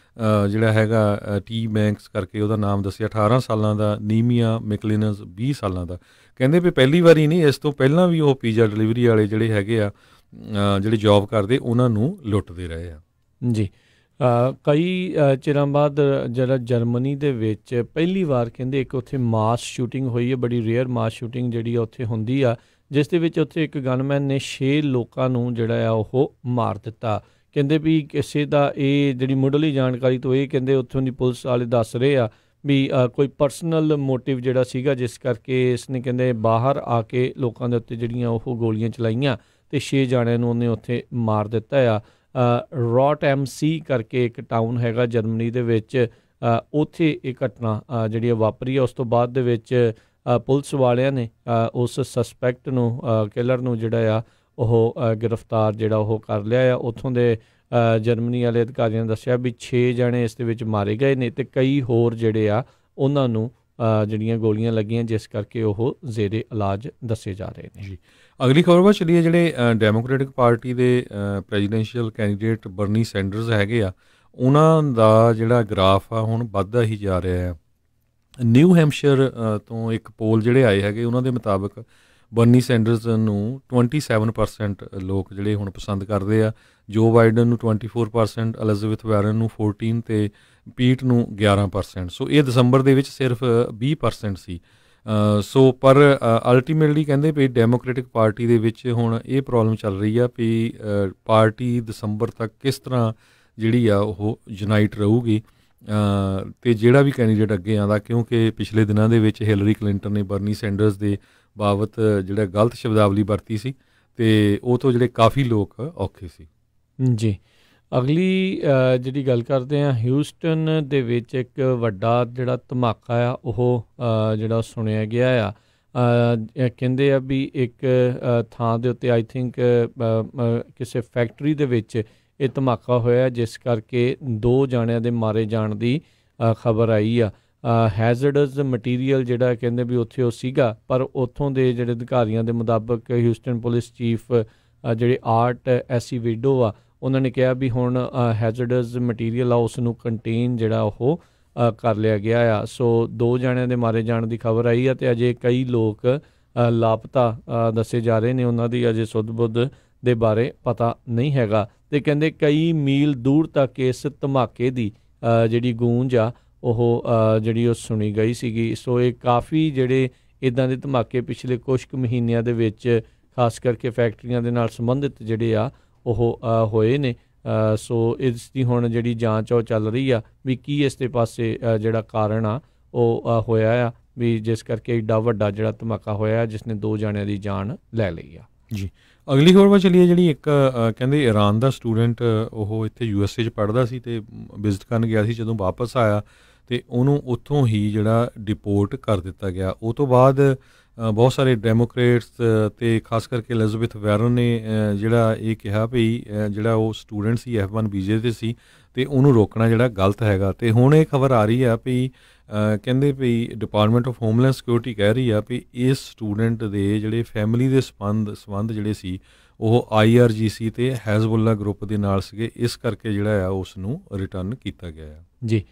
ਜਿਹੜਾ ਹੈਗਾ ਟੀ ਬੈਂਕਸ ਕਰਕੇ ਉਹਦਾ ਨਾਮ ਦੱਸਿਆ 18 ਸਾਲਾਂ ਦਾ, ਨੀਮੀਆ ਮੈਕਲਿਨਸ 20 ਸਾਲਾਂ ਦਾ। ਕਹਿੰਦੇ ਵੀ ਪਹਿਲੀ ਵਾਰੀ ਨਹੀਂ, ਇਸ ਤੋਂ ਪਹਿਲਾਂ ਵੀ ਉਹ ਪੀਜ਼ਾ ਡਿਲੀਵਰੀ ਵਾਲੇ ਜਿਹੜੇ ਹੈਗੇ ਆ ਜਿਹੜੇ ਜੋਬ ਕਰਦੇ, ਉਹਨਾਂ ਨੂੰ ਲੁੱਟਦੇ ਰਹੇ ਆ। ਜੀ, ਕਈ ਚਿਰਾਂ ਬਾਅਦ ਜਿਹੜਾ ਜਰਮਨੀ ਦੇ ਵਿੱਚ ਪਹਿਲੀ ਵਾਰ ਕਹਿੰਦੇ ਇੱਕ ਉੱਥੇ ਮਾਸ ਸ਼ੂਟਿੰਗ ਹੋਈ ਹੈ, ਬੜੀ ਰੇਅਰ ਮਾਸ ਸ਼ੂਟਿੰਗ ਜਿਹੜੀ ਆ ਉੱਥੇ ਹੁੰਦੀ ਆ, ਜਿਸ ਦੇ ਵਿੱਚ ਉੱਥੇ ਇੱਕ ਗਨਮੈਨ ਨੇ 6 ਲੋਕਾਂ ਨੂੰ ਜਿਹੜਾ ਆ ਉਹ ਮਾਰ ਦਿੱਤਾ। ਕਹਿੰਦੇ ਵੀ ਕਿਸੇ ਦਾ ਇਹ ਜਿਹੜੀ ਮੁੱਢਲੀ ਜਾਣਕਾਰੀ ਤੋਂ ਇਹ ਕਹਿੰਦੇ ਉੱਥੋਂ ਦੀ ਪੁਲਿਸ ਵਾਲੇ ਦੱਸ ਰਹੇ ਆ ਵੀ ਕੋਈ ਪਰਸਨਲ ਮੋਟਿਵ ਜਿਹੜਾ ਸੀਗਾ, ਜਿਸ ਕਰਕੇ ਇਸਨੇ ਕਹਿੰਦੇ ਬਾਹਰ ਆ ਕੇ ਲੋਕਾਂ ਦੇ ਉੱਤੇ ਜਿਹੜੀਆਂ ਉਹ ਗੋਲੀਆਂ ਚਲਾਈਆਂ ਅਤੇ 6 ਜਾਣਿਆਂ ਨੂੰ ਉਹਨੇ ਉੱਥੇ ਮਾਰ ਦਿੱਤਾ ਆ। ਰੌਟ MC ਕਰਕੇ ਇੱਕ ਟਾਊਨ ਹੈਗਾ ਜਰਮਨੀ ਦੇ ਵਿੱਚ, ਉੱਥੇ ਇਹ ਘਟਨਾ ਜਿਹੜੀ ਵਾਪਰੀ ਹੈ। ਉਸ ਤੋਂ ਬਾਅਦ ਦੇ ਵਿੱਚ ਪੁਲਿਸ ਵਾਲਿਆਂ ਨੇ ਉਸ ਸਸਪੈਕਟ ਨੂੰ, ਕਿਲਰ ਨੂੰ ਜਿਹੜਾ ਆ ਉਹ ਗ੍ਰਿਫਤਾਰ ਜਿਹੜਾ ਉਹ ਕਰ ਲਿਆ ਆ। ਉੱਥੋਂ ਦੇ ਜਰਮਨੀ ਵਾਲੇ ਅਧਿਕਾਰੀਆਂ ਨੇ ਦੱਸਿਆ ਵੀ 6 ਜਣੇ ਇਸ ਦੇ ਵਿੱਚ ਮਾਰੇ ਗਏ ਨੇ ਅਤੇ ਕਈ ਹੋਰ ਜਿਹੜੇ ਆ ਉਹਨਾਂ ਨੂੰ ਜਿਹੜੀਆਂ ਗੋਲੀਆਂ ਲੱਗੀਆਂ, ਜਿਸ ਕਰਕੇ ਉਹ ਜ਼ੇਰੇ ਇਲਾਜ ਦੱਸੇ ਜਾ ਰਹੇ ਨੇ। ਜੀ, ਅਗਲੀ ਖਬਰ ਵੱਲ ਚੱਲੀਏ। ਜਿਹੜੇ ਡੈਮੋਕ੍ਰੈਟਿਕ ਪਾਰਟੀ ਦੇ ਪ੍ਰੈਜ਼ੀਡੈਂਸ਼ੀਅਲ ਕੈਂਡੀਡੇਟ ਬਰਨੀ ਸੈਂਡਰਸ ਹੈਗੇ ਆ, ਉਹਨਾਂ ਦਾ ਜਿਹੜਾ ਗ੍ਰਾਫ ਆ ਹੁਣ ਵੱਧਦਾ ਹੀ ਜਾ ਰਿਹਾ ਹੈ। ਨਿਊ ਹੈਂਪਸ਼ਾਇਰ ਤੋਂ ਇੱਕ ਪੋਲ ਜਿਹੜੇ ਆਏ ਹੈਗੇ, ਉਹਨਾਂ ਦੇ ਮੁਤਾਬਕ ਬਰਨੀ ਸੈਂਡਰਸ ਨੂੰ 27% ਲੋਕ ਜਿਹੜੇ ਹੁਣ ਪਸੰਦ ਕਰਦੇ ਆ, ਜੋ ਬਾਈਡਨ ਨੂੰ 24%, ਐਲਿਜ਼ਾਬੈਥ ਵਾਰਨ ਨੂੰ 14% ਅਤੇ ਪੀਟ ਨੂੰ 11%। ਸੋ ਇਹ ਦਸੰਬਰ ਦੇ ਵਿੱਚ ਸਿਰਫ 20% ਸੀ। ਸੋ ਪਰ ਅਲਟੀਮੇਟਲੀ ਕਹਿੰਦੇ ਵੀ ਡੈਮੋਕ੍ਰੈਟਿਕ ਪਾਰਟੀ ਦੇ ਵਿੱਚ ਹੁਣ ਇਹ ਪ੍ਰੋਬਲਮ ਚੱਲ ਰਹੀ ਆ ਵੀ ਪਾਰਟੀ ਦਸੰਬਰ ਤੱਕ ਕਿਸ ਤਰ੍ਹਾਂ ਜਿਹੜੀ ਆ ਉਹ ਯੂਨਾਈਟ ਰਹੂਗੀ ਅਤੇ ਜਿਹੜਾ ਵੀ ਕੈਂਡੀਡੇਟ ਅੱਗੇ ਆਉਂਦਾ, ਕਿਉਂਕਿ ਪਿਛਲੇ ਦਿਨਾਂ ਦੇ ਵਿੱਚ ਹਿਲਰੀ ਕਲਿੰਟਨ ਨੇ ਬਰਨੀ ਸੈਂਡਰਸ ਦੇ ਬਾਬਤ ਜਿਹੜਾ ਗਲਤ ਸ਼ਬਦਾਵਲੀ ਵਰਤੀ ਸੀ ਅਤੇ ਉਹ ਤੋਂ ਜਿਹੜੇ ਕਾਫੀ ਲੋਕ ਔਖੇ ਸੀ। ਜੀ, ਅਗਲੀ ਜਿਹੜੀ ਗੱਲ ਕਰਦੇ ਹਾਂ, ਹਿਊਸਟਨ ਦੇ ਵਿੱਚ ਇੱਕ ਵੱਡਾ ਜਿਹੜਾ ਧਮਾਕਾ ਆ ਉਹ ਜਿਹੜਾ ਸੁਣਿਆ ਗਿਆ ਆ। ਕਹਿੰਦੇ ਆ ਵੀ ਇੱਕ ਥਾਂ ਦੇ ਉੱਤੇ ਆਈ ਥਿੰਕ ਕਿਸੇ ਫੈਕਟਰੀ ਦੇ ਵਿੱਚ ਇਹ ਧਮਾਕਾ ਹੋਇਆ, ਜਿਸ ਕਰਕੇ 2 ਜਾਣਿਆਂ ਦੇ ਮਾਰੇ ਜਾਣ ਦੀ ਖਬਰ ਆਈ ਆ। ਹੈਜ਼ਰਡਸ ਮਟੀਰੀਅਲ ਜਿਹੜਾ ਕਹਿੰਦੇ ਵੀ ਉੱਥੇ ਉਹ ਸੀਗਾ, ਪਰ ਉੱਥੋਂ ਦੇ ਜਿਹੜੇ ਅਧਿਕਾਰੀਆਂ ਦੇ ਮੁਤਾਬਕ ਹਿਊਸਟਨ ਪੁਲਿਸ ਚੀਫ ਜਿਹੜੇ ਆਰਟ ਐਸੀਵੀਡੋ ਆ, ਉਹਨਾਂ ਨੇ ਕਿਹਾ ਵੀ ਹੁਣ ਹੈਜ਼ਰਡਸ ਮਟੀਰੀਅਲ ਆ ਉਸ ਨੂੰ ਕੰਟੇਨ ਜਿਹੜਾ ਉਹ ਕਰ ਲਿਆ ਗਿਆ ਆ। ਸੋ 2 ਜਾਣਿਆਂ ਦੇ ਮਾਰੇ ਜਾਣ ਦੀ ਖਬਰ ਆਈ ਆ ਅਤੇ ਅਜੇ ਕਈ ਲੋਕ ਲਾਪਤਾ ਦੱਸੇ ਜਾ ਰਹੇ ਨੇ, ਉਹਨਾਂ ਦੀ ਅਜੇ ਸੁੱਧ-ਬੁੱਧ ਦੇ ਬਾਰੇ ਪਤਾ ਨਹੀਂ ਹੈਗਾ। ਅਤੇ ਕਹਿੰਦੇ ਕਈ ਮੀਲ ਦੂਰ ਤੱਕ ਇਸ ਧਮਾਕੇ ਦੀ ਜਿਹੜੀ ਗੂੰਜ ਆ ਉਹ ਜਿਹੜੀ ਉਹ ਸੁਣੀ ਗਈ ਸੀਗੀ। ਸੋ ਇਹ ਕਾਫੀ ਜਿਹੜੇ ਇੱਦਾਂ ਦੇ ਧਮਾਕੇ ਪਿਛਲੇ ਕੁਛ ਕੁ ਮਹੀਨਿਆਂ ਦੇ ਵਿੱਚ ਖਾਸ ਕਰਕੇ ਫੈਕਟਰੀਆਂ ਦੇ ਨਾਲ ਸੰਬੰਧਿਤ ਜਿਹੜੇ ਆ ਉਹ ਹੋਏ ਨੇ। ਸੋ ਇਸ ਦੀ ਹੁਣ ਜਿਹੜੀ ਜਾਂਚ ਉਹ ਚੱਲ ਰਹੀ ਆ ਵੀ ਕੀ ਇਸ ਦੇ ਪਾਸੇ ਜਿਹੜਾ ਕਾਰਨ ਆ ਉਹ ਹੋਇਆ ਆ ਵੀ ਜਿਸ ਕਰਕੇ ਏਡਾ ਵੱਡਾ ਜਿਹੜਾ ਧਮਾਕਾ ਹੋਇਆ ਜਿਸ ਨੇ 2 ਜਾਣਿਆਂ ਦੀ ਜਾਨ ਲੈ ਲਈ ਆ। ਜੀ, ਅਗਲੀ ਖਬਰ ਵੱਲ ਚੱਲੀਏ। ਜਿਹੜੀ ਇੱਕ ਕਹਿੰਦੇ ਈਰਾਨ ਦਾ ਸਟੂਡੈਂਟ ਉਹ ਇੱਥੇ USA 'ਚ ਪੜ੍ਹਦਾ ਸੀ ਅਤੇ ਵਿਜ਼ਿਟ ਕਰਨ ਗਿਆ ਸੀ, ਜਦੋਂ ਵਾਪਸ ਆਇਆ ਅਤੇ ਉਹਨੂੰ ਉੱਥੋਂ ਹੀ ਜਿਹੜਾ ਡਿਪੋਰਟ ਕਰ ਦਿੱਤਾ ਗਿਆ। ਉਹ ਤੋਂ ਬਾਅਦ ਬਹੁਤ ਸਾਰੇ ਡੈਮੋਕ੍ਰੇਟਸ ਅਤੇ ਖਾਸ ਕਰਕੇ ਐਲਿਜ਼ਾਬੈਥ ਵਾਰਨ ਨੇ ਜਿਹੜਾ ਇਹ ਕਿਹਾ ਵੀ ਜਿਹੜਾ ਉਹ ਸਟੂਡੈਂਟ ਸੀ F1 ਵੀਜ਼ੇ 'ਤੇ ਸੀ ਅਤੇ ਉਹਨੂੰ ਰੋਕਣਾ ਜਿਹੜਾ ਗਲਤ ਹੈਗਾ। ਅਤੇ ਹੁਣ ਇਹ ਖਬਰ ਆ ਰਹੀ ਆ ਵੀ ਕਹਿੰਦੇ ਵੀ ਡਿਪਾਰਟਮੈਂਟ ਆਫ ਹੋਮਲੈਂਡ ਸਿਕਿਉਰਿਟੀ ਕਹਿ ਰਹੀ ਆ ਵੀ ਇਸ ਸਟੂਡੈਂਟ ਦੇ ਜਿਹੜੇ ਫੈਮਿਲੀ ਦੇ ਸੰਬੰਧ ਜਿਹੜੇ ਸੀ ਉਹ IRGC ਅਤੇ ਹੈਜ਼ਬੁੱਲਾ ਗਰੁੱਪ ਦੇ ਨਾਲ ਸੀਗੇ, ਇਸ ਕਰਕੇ ਜਿਹੜਾ ਆ ਉਸ ਨੂੰ ਰਿਟਰਨ ਕੀਤਾ ਗਿਆ ਆ। ਜੀ,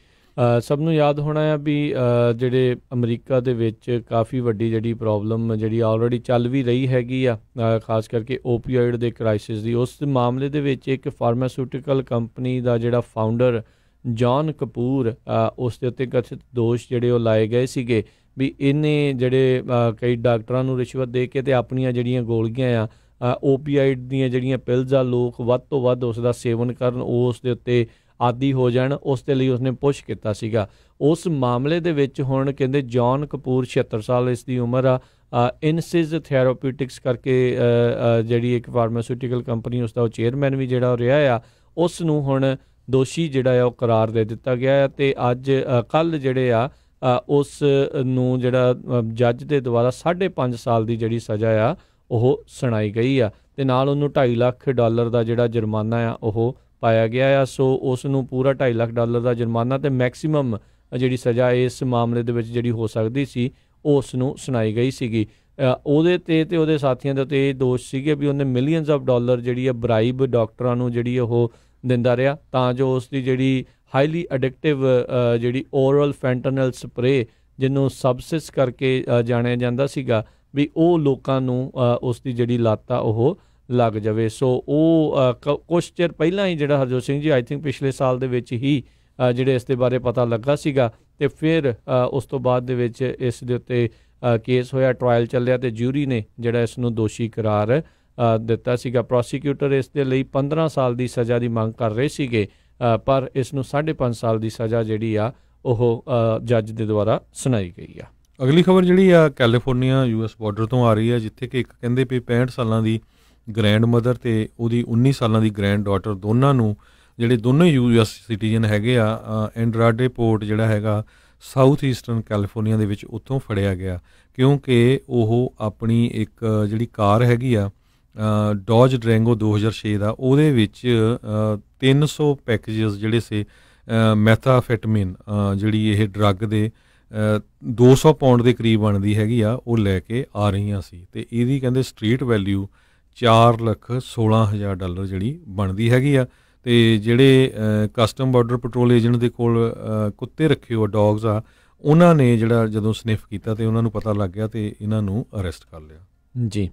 ਸਭ ਨੂੰ ਯਾਦ ਹੋਣਾ ਆ ਵੀ ਜਿਹੜੇ ਅਮਰੀਕਾ ਦੇ ਵਿੱਚ ਕਾਫੀ ਵੱਡੀ ਜਿਹੜੀ ਪ੍ਰੋਬਲਮ ਜਿਹੜੀ ਆਲਰੇਡੀ ਚੱਲ ਵੀ ਰਹੀ ਹੈਗੀ ਆ, ਖਾਸ ਕਰਕੇ ਓਪੀਆਇਡ ਦੇ ਕ੍ਰਾਈਸਿਸ ਦੀ, ਉਸ ਮਾਮਲੇ ਦੇ ਵਿੱਚ ਇੱਕ ਫਾਰਮਾਸਿਊਟੀਕਲ ਕੰਪਨੀ ਦਾ ਜਿਹੜਾ ਫਾਊਂਡਰ ਜੌਨ ਕਪੂਰ, ਉਸ ਦੇ ਉੱਤੇ ਕਥਿਤ ਦੋਸ਼ ਜਿਹੜੇ ਉਹ ਲਾਏ ਗਏ ਸੀਗੇ ਵੀ ਇਹਨੇ ਜਿਹੜੇ ਕਈ ਡਾਕਟਰਾਂ ਨੂੰ ਰਿਸ਼ਵਤ ਦੇ ਕੇ ਅਤੇ ਆਪਣੀਆਂ ਜਿਹੜੀਆਂ ਗੋਲੀਆਂ ਆ ਓਪੀਆਇਡ ਦੀਆਂ ਜਿਹੜੀਆਂ ਪਿਲਜ਼ ਆ ਲੋਕ ਵੱਧ ਤੋਂ ਵੱਧ ਉਸ ਦਾ ਸੇਵਨ ਕਰਨ, ਉਸ ਦੇ ਉੱਤੇ ਆਦੀ ਹੋ ਜਾਣ, ਉਸ ਦੇ ਲਈ ਉਸਨੇ ਪੁਸ਼ ਕੀਤਾ ਸੀਗਾ। ਉਸ ਮਾਮਲੇ ਦੇ ਵਿੱਚ ਹੁਣ ਕਹਿੰਦੇ ਜੌਨ ਕਪੂਰ 76 ਸਾਲ ਇਸ ਦੀ ਉਮਰ ਆ, ਇਨਸਿਸ ਥੈਰਾਪਿਊਟਿਕਸ ਕਰਕੇ ਜਿਹੜੀ ਇੱਕ ਫਾਰਮਾਸਿਊਟੀਕਲ ਕੰਪਨੀ ਉਸ ਦਾ ਉਹ ਚੇਅਰਮੈਨ ਵੀ ਜਿਹੜਾ ਉਹ ਰਿਹਾ ਆ, ਉਸ ਨੂੰ ਹੁਣ ਦੋਸ਼ੀ ਜਿਹੜਾ ਆ ਉਹ ਕਰਾਰ ਦੇ ਦਿੱਤਾ ਗਿਆ ਅਤੇ ਅੱਜ ਕੱਲ੍ਹ ਜਿਹੜੇ ਆ ਉਸ ਨੂੰ ਜਿਹੜਾ ਜੱਜ ਦੇ ਦੁਆਰਾ 5.5 ਸਾਲ ਦੀ ਜਿਹੜੀ ਸਜ਼ਾ ਆ ਉਹ ਸੁਣਾਈ ਗਈ ਆ ਅਤੇ ਨਾਲ ਉਹਨੂੰ $2.5 ਲੱਖ ਦਾ ਜਿਹੜਾ ਜੁਰਮਾਨਾ ਆ ਉਹ ਪਾਇਆ ਗਿਆ ਆ। ਸੋ ਉਸ ਨੂੰ ਪੂਰਾ $2.5 ਲੱਖ ਦਾ ਜੁਰਮਾਨਾ ਅਤੇ ਮੈਕਸੀਮਮ ਜਿਹੜੀ ਸਜ਼ਾ ਇਸ ਮਾਮਲੇ ਦੇ ਵਿੱਚ ਜਿਹੜੀ ਹੋ ਸਕਦੀ ਸੀ ਉਹ ਉਸ ਨੂੰ ਸੁਣਾਈ ਗਈ ਸੀਗੀ। ਉਹਦੇ 'ਤੇ ਅਤੇ ਉਹਦੇ ਸਾਥੀਆਂ ਦੇ ਉੱਤੇ ਇਹ ਦੋਸ਼ ਸੀਗੇ ਵੀ ਉਹਨੇ ਮਿਲੀਅਨਸ ਆਫ ਡਾਲਰ ਜਿਹੜੀ ਆ ਬਰਾਈਬ ਡਾਕਟਰਾਂ ਨੂੰ ਜਿਹੜੀ ਉਹ ਦਿੰਦਾ ਰਿਹਾ ਤਾਂ ਜੋ ਉਸ ਦੀ ਜਿਹੜੀ ਹਾਈਲੀ ਅਡਿਕਟਿਵ ਜਿਹੜੀ ਓਰਲ ਫੈਂਟਨਲ ਸਪਰੇ, ਜਿਹਨੂੰ ਸਬਸਿਸ ਕਰਕੇ ਜਾਣਿਆ ਜਾਂਦਾ ਸੀਗਾ, ਵੀ ਉਹ ਲੋਕਾਂ ਨੂੰ ਉਸ ਦੀ ਜਿਹੜੀ ਲੱਤ ਆ ਉਹ ਲੱਗ ਜਾਵੇ। ਸੋ ਉਹ ਕੁਛ ਚਿਰ ਪਹਿਲਾਂ ਹੀ ਜਿਹੜਾ ਹਰਜੋਤ ਸਿੰਘ ਜੀ ਆਈ ਥਿੰਕ ਪਿਛਲੇ ਸਾਲ ਦੇ ਵਿੱਚ ਹੀ ਜਿਹੜੇ ਇਸ ਦੇ ਬਾਰੇ ਪਤਾ ਲੱਗਾ ਸੀਗਾ ਅਤੇ ਫਿਰ ਉਸ ਤੋਂ ਬਾਅਦ ਦੇ ਵਿੱਚ ਇਸ ਦੇ ਉੱਤੇ ਕੇਸ ਹੋਇਆ, ਟਰਾਇਲ ਚੱਲਿਆ ਅਤੇ ਜਿਊਰੀ ਨੇ ਜਿਹੜਾ ਇਸ ਨੂੰ ਦੋਸ਼ੀ ਕਰਾਰ ਦਿੱਤਾ ਸੀਗਾ। ਪ੍ਰੋਸੀਕਿਊਟਰ ਇਸ ਦੇ ਲਈ 15 ਸਾਲ ਦੀ ਸਜ਼ਾ ਦੀ ਮੰਗ ਕਰ ਰਹੇ ਸੀਗੇ, ਪਰ ਇਸ ਨੂੰ 5.5 ਸਾਲ ਦੀ ਸਜ਼ਾ ਜਿਹੜੀ ਆ ਉਹ ਜੱਜ ਦੇ ਦੁਆਰਾ ਸੁਣਾਈ ਗਈ ਆ। ਅਗਲੀ ਖਬਰ ਜਿਹੜੀ ਆ ਕੈਲੀਫੋਰਨੀਆ US ਬਾਰਡਰ ਤੋਂ ਆ ਰਹੀ ਹੈ, ਜਿੱਥੇ ਕਿ ਇੱਕ ਕਹਿੰਦੇ ਵੀ 65 ਸਾਲਾਂ ਦੀ ਗ੍ਰੈਂਡ ਮਦਰ ਅਤੇ ਉਹਦੀ 19 ਸਾਲਾਂ ਦੀ ਗ੍ਰੈਂਡ ਡਾਟਰ ਦੋਨਾਂ ਨੂੰ, ਜਿਹੜੇ ਦੋਨੋਂ US ਸਿਟੀਜ਼ਨ ਹੈਗੇ ਆ, ਐਂਡਰਾਡੇ ਪੋਰਟ ਜਿਹੜਾ ਹੈਗਾ ਸਾਊਥ ਈਸਟਰਨ ਕੈਲੀਫੋਰਨੀਆ ਦੇ ਵਿੱਚ, ਉੱਥੋਂ ਫੜਿਆ ਗਿਆ ਕਿਉਂਕਿ ਉਹ ਆਪਣੀ ਇੱਕ ਜਿਹੜੀ ਕਾਰ ਹੈਗੀ ਆ ਡੋਜ ਡਰੈਂਗੋ 2006 ਦਾ, ਉਹਦੇ ਵਿੱਚ 300 ਪੈਕੇਜਸ ਜਿਹੜੇ ਸੀ ਮੈਥਾਫੈਟਮਿਨ ਜਿਹੜੀ ਇਹ ਡਰੱਗ ਦੇ 200 ਪਾਉਂਡ ਦੇ ਕਰੀਬ ਬਣਦੀ ਹੈਗੀ ਆ, ਉਹ ਲੈ ਕੇ ਆ ਰਹੀਆਂ ਸੀ ਅਤੇ ਇਹਦੀ ਕਹਿੰਦੇ ਸਟਰੀਟ ਵੈਲਿਊ $4,16,000 ਜਿਹੜੀ ਬਣਦੀ ਹੈਗੀ ਆ। ਅਤੇ ਜਿਹੜੇ ਕਸਟਮ ਬਾਰਡਰ ਪੈਟਰੋਲ ਏਜੰਟ ਦੇ ਕੋਲ ਕੁੱਤੇ ਰੱਖੇ ਹੋ ਡੌਗਸ ਆ, ਉਹਨਾਂ ਨੇ ਜਿਹੜਾ ਜਦੋਂ ਸਨਿਫ ਕੀਤਾ ਅਤੇ ਉਹਨਾਂ ਨੂੰ ਪਤਾ ਲੱਗ ਗਿਆ ਅਤੇ ਇਹਨਾਂ ਨੂੰ ਅਰੈਸਟ ਕਰ ਲਿਆ। ਜੀ,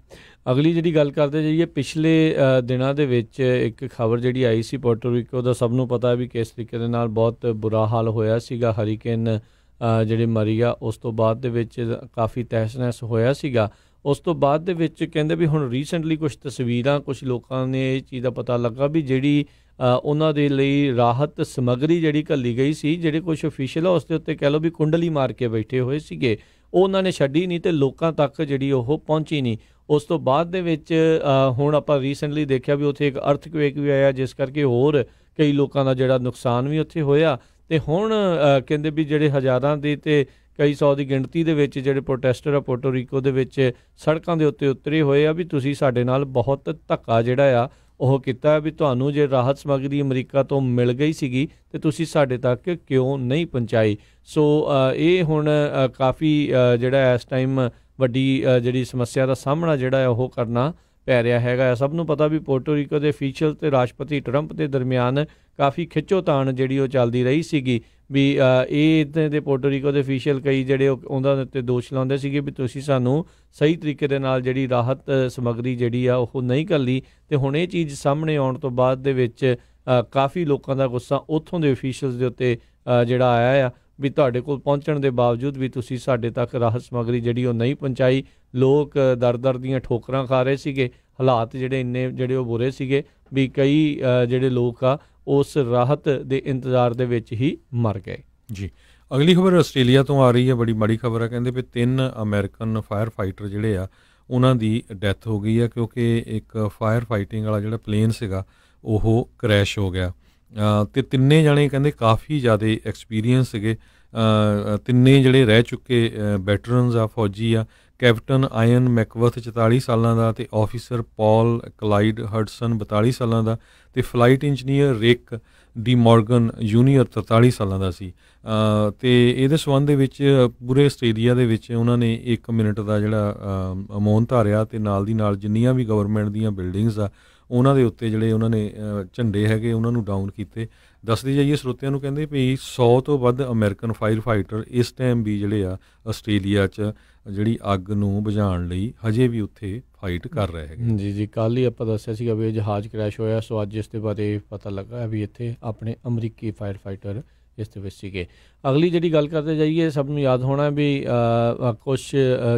ਅਗਲੀ ਜਿਹੜੀ ਗੱਲ ਕਰਦੇ ਜਾਈਏ, ਪਿਛਲੇ ਦਿਨਾਂ ਦੇ ਵਿੱਚ ਇੱਕ ਖਬਰ ਜਿਹੜੀ ਆਈ ਸੀ ਪੋਰਟੋ ਰੀਕੋ ਦਾ, ਸਭ ਨੂੰ ਪਤਾ ਵੀ ਕਿਸ ਤਰੀਕੇ ਦੇ ਨਾਲ ਬਹੁਤ ਬੁਰਾ ਹਾਲ ਹੋਇਆ ਸੀਗਾ। ਹਰੀਕੇਨ ਜਿਹੜੇ ਮਰੀਆ, ਉਸ ਤੋਂ ਬਾਅਦ ਦੇ ਵਿੱਚ ਕਾਫੀ ਤਹਿਸ ਨਹਿਸ ਹੋਇਆ ਸੀਗਾ। ਉਸ ਤੋਂ ਬਾਅਦ ਦੇ ਵਿੱਚ ਕਹਿੰਦੇ ਵੀ ਹੁਣ ਰੀਸੈਂਟਲੀ ਕੁਛ ਤਸਵੀਰਾਂ, ਕੁਛ ਲੋਕਾਂ ਨੇ ਇਹ ਚੀਜ਼ ਦਾ ਪਤਾ ਲੱਗਾ ਵੀ ਜਿਹੜੀ ਉਹਨਾਂ ਦੇ ਲਈ ਰਾਹਤ ਸਮੱਗਰੀ ਜਿਹੜੀ ਘੱਲੀ ਗਈ ਸੀ, ਜਿਹੜੇ ਕੁਛ ਅਫੀਸ਼ੀਅਲ ਆ ਉਸ ਦੇ ਉੱਤੇ ਕਹਿ ਲਓ ਵੀ ਕੁੰਡਲੀ ਮਾਰ ਕੇ ਬੈਠੇ ਹੋਏ ਸੀਗੇ, ਉਹ ਉਹਨਾਂ ਨੇ ਛੱਡੀ ਨਹੀਂ ਅਤੇ ਲੋਕਾਂ ਤੱਕ ਜਿਹੜੀ ਉਹ ਪਹੁੰਚੀ ਨਹੀਂ। ਉਸ ਤੋਂ ਬਾਅਦ ਦੇ ਵਿੱਚ ਹੁਣ ਆਪਾਂ ਰੀਸੈਂਟਲੀ ਦੇਖਿਆ ਵੀ ਉੱਥੇ ਇੱਕ ਅਰਥਕਵੇਕ ਵੀ ਆਇਆ, ਜਿਸ ਕਰਕੇ ਹੋਰ ਕਈ ਲੋਕਾਂ ਦਾ ਜਿਹੜਾ ਨੁਕਸਾਨ ਵੀ ਉੱਥੇ ਹੋਇਆ। ਅਤੇ ਹੁਣ ਕਹਿੰਦੇ ਵੀ ਜਿਹੜੇ ਹਜ਼ਾਰਾਂ ਦੀ ਅਤੇ ਕਈ ਸੌ ਦੀ ਗਿਣਤੀ ਦੇ ਵਿੱਚ ਜਿਹੜੇ ਪ੍ਰੋਟੈਸਟਰ ਆ ਪੋਰਟੋ ਰੀਕੋ ਦੇ ਵਿੱਚ ਸੜਕਾਂ ਦੇ ਉੱਤੇ ਉਤਰੇ ਹੋਏ ਆ ਵੀ ਤੁਸੀਂ ਸਾਡੇ ਨਾਲ ਬਹੁਤ ਧੱਕਾ ਜਿਹੜਾ ਆ ਉਹ ਕੀਤਾ, ਵੀ ਤੁਹਾਨੂੰ ਜੇ ਰਾਹਤ ਸਮੱਗਰੀ ਅਮਰੀਕਾ ਤੋਂ ਮਿਲ ਗਈ ਸੀਗੀ ਅਤੇ ਤੁਸੀਂ ਸਾਡੇ ਤੱਕ ਕਿਉਂ ਨਹੀਂ ਪਹੁੰਚਾਈ। ਸੋ ਇਹ ਹੁਣ ਕਾਫੀ ਜਿਹੜਾ ਇਸ ਟਾਈਮ ਵੱਡੀ ਜਿਹੜੀ ਸਮੱਸਿਆ ਦਾ ਸਾਹਮਣਾ ਜਿਹੜਾ ਉਹ ਕਰਨਾ ਪੈ ਰਿਹਾ ਹੈਗਾ। ਸਭ ਨੂੰ ਪਤਾ ਵੀ ਪੋਰਟੋ ਰੀਕੋ ਦੇ ਅਫੀਸ਼ੀਅਲ ਅਤੇ ਰਾਸ਼ਟਰਪਤੀ ਟਰੰਪ ਦੇ ਦਰਮਿਆਨ ਕਾਫੀ ਖਿੱਚੋਤਾਣ ਜਿਹੜੀ ਉਹ ਚੱਲਦੀ ਰਹੀ ਸੀਗੀ ਵੀ ਇਹ ਇੱਦਾਂ ਦੇ ਪੋਰਟੋ ਰੀਕੋ ਦੇ ਅਫੀਸ਼ੀਅਲ ਕਈ ਜਿਹੜੇ ਉਹਨਾਂ ਦੇ ਉੱਤੇ ਦੋਸ਼ ਲਾਉਂਦੇ ਸੀਗੇ ਵੀ ਤੁਸੀਂ ਸਾਨੂੰ ਸਹੀ ਤਰੀਕੇ ਦੇ ਨਾਲ ਜਿਹੜੀ ਰਾਹਤ ਸਮੱਗਰੀ ਜਿਹੜੀ ਆ ਉਹ ਨਹੀਂ ਘੱਲੀ। ਅਤੇ ਹੁਣ ਇਹ ਚੀਜ਼ ਸਾਹਮਣੇ ਆਉਣ ਤੋਂ ਬਾਅਦ ਦੇ ਵਿੱਚ ਕਾਫੀ ਲੋਕਾਂ ਦਾ ਗੁੱਸਾ ਉੱਥੋਂ ਦੇ ਅਫੀਸ਼ੀਅਲਸ ਦੇ ਉੱਤੇ ਜਿਹੜਾ ਆਇਆ ਆ ਵੀ ਤੁਹਾਡੇ ਕੋਲ ਪਹੁੰਚਣ ਦੇ ਬਾਵਜੂਦ ਵੀ ਤੁਸੀਂ ਸਾਡੇ ਤੱਕ ਰਾਹਤ ਸਮੱਗਰੀ ਜਿਹੜੀ ਉਹ ਨਹੀਂ ਪਹੁੰਚਾਈ। ਲੋਕ ਦਰ ਦੀਆਂ ਠੋਕਰਾਂ ਖਾ ਰਹੇ ਸੀਗੇ, ਹਾਲਾਤ ਜਿਹੜੇ ਇੰਨੇ ਜਿਹੜੇ ਉਹ ਬੁਰੇ ਸੀਗੇ ਵੀ ਕਈ ਜਿਹੜੇ ਲੋਕ ਆ ਉਸ ਰਾਹਤ ਦੇ ਇੰਤਜ਼ਾਰ ਦੇ ਵਿੱਚ ਹੀ ਮਰ ਗਏ। ਜੀ, ਅਗਲੀ ਖਬਰ ਆਸਟ੍ਰੇਲੀਆ ਤੋਂ ਆ ਰਹੀ ਹੈ, ਬੜੀ ਮਾੜੀ ਖਬਰ ਹੈ। ਕਹਿੰਦੇ ਵੀ 3 ਅਮਰੀਕਨ ਫਾਇਰ ਫਾਈਟਰ ਜਿਹੜੇ ਆ ਉਹਨਾਂ ਦੀ ਡੈਥ ਹੋ ਗਈ ਆ ਕਿਉਂਕਿ ਇੱਕ ਫਾਇਰ ਫਾਈਟਿੰਗ ਵਾਲਾ ਜਿਹੜਾ ਪਲੇਨ ਸੀਗਾ ਉਹ ਕਰੈਸ਼ ਹੋ ਗਿਆ ਅਤੇ ਤਿੰਨੇ ਜਣੇ ਕਹਿੰਦੇ ਕਾਫੀ ਜ਼ਿਆਦਾ ਐਕਸਪੀਰੀਅੰਸ ਸੀਗੇ। ਤਿੰਨੇ ਜਿਹੜੇ ਰਹਿ ਚੁੱਕੇ ਵੈਟਰਨਸ ਆ, ਫੌਜੀ ਆ। ਕੈਪਟਨ ਆਇਨ ਮੈਕਵਰਥ 44 ਸਾਲਾਂ ਦਾ ਅਤੇ ਆਫਿਸਰ ਪੌਲ ਕਲਾਈਡ ਹਡਸਨ 42 ਸਾਲਾਂ ਦਾ ਅਤੇ ਫਲਾਈਟ ਇੰਜੀਨੀਅਰ ਰਿਕ ਡੀ ਮੋਰਗਨ ਜੂਨੀਅਰ 43 ਸਾਲਾਂ ਦਾ ਸੀ। ਅਤੇ ਇਹਦੇ ਸੰਬੰਧ ਦੇ ਵਿੱਚ ਪੂਰੇ ਆਸਟ੍ਰੇਲੀਆ ਦੇ ਵਿੱਚ ਉਹਨਾਂ ਨੇ 1 ਮਿੰਟ ਦਾ ਜਿਹੜਾ ਮੌਨ ਧਾਰਿਆ ਅਤੇ ਨਾਲ ਦੀ ਨਾਲ ਜਿੰਨੀਆਂ ਵੀ ਗਵਰਨਮੈਂਟ ਦੀਆਂ ਬਿਲਡਿੰਗਸ ਆ ਉਹਨਾਂ ਦੇ ਉੱਤੇ ਜਿਹੜੇ ਉਹਨਾਂ ਨੇ ਝੰਡੇ ਹੈਗੇ ਉਹਨਾਂ ਨੂੰ ਡਾਊਨ ਕੀਤੇ। ਦੱਸਦੇ ਜਾਈਏ ਸਰੋਤਿਆਂ ਨੂੰ, ਕਹਿੰਦੇ ਵੀ 100 ਤੋਂ ਵੱਧ ਅਮਰੀਕਨ ਫਾਇਰ ਫਾਈਟਰ ਇਸ ਟਾਈਮ ਵੀ ਜਿਹੜੇ ਆ ਆਸਟ੍ਰੇਲੀਆ 'ਚ ਜਿਹੜੀ ਅੱਗ ਨੂੰ ਬੁਝਾਉਣ ਲਈ ਹਜੇ ਵੀ ਉੱਥੇ ਫਾਈਟ ਕਰ ਰਹੇ ਹੈਗੇ। ਜੀ, ਕੱਲ੍ਹ ਹੀ ਆਪਾਂ ਦੱਸਿਆ ਸੀਗਾ ਵੀ ਇਹ ਜਹਾਜ਼ ਕਰੈਸ਼ ਹੋਇਆ, ਸੋ ਅੱਜ ਇਸ ਦੇ ਬਾਰੇ ਪਤਾ ਲੱਗਾ ਵੀ ਇੱਥੇ ਆਪਣੇ ਅਮਰੀਕੀ ਫਾਇਰ ਫਾਈਟਰ ਇਸ ਦੇ ਵਿੱਚ ਸੀਗੇ। ਅਗਲੀ ਜਿਹੜੀ ਗੱਲ ਕਰਦੇ ਜਾਈਏ, ਸਭ ਨੂੰ ਯਾਦ ਹੋਣਾ ਵੀ ਕੁਛ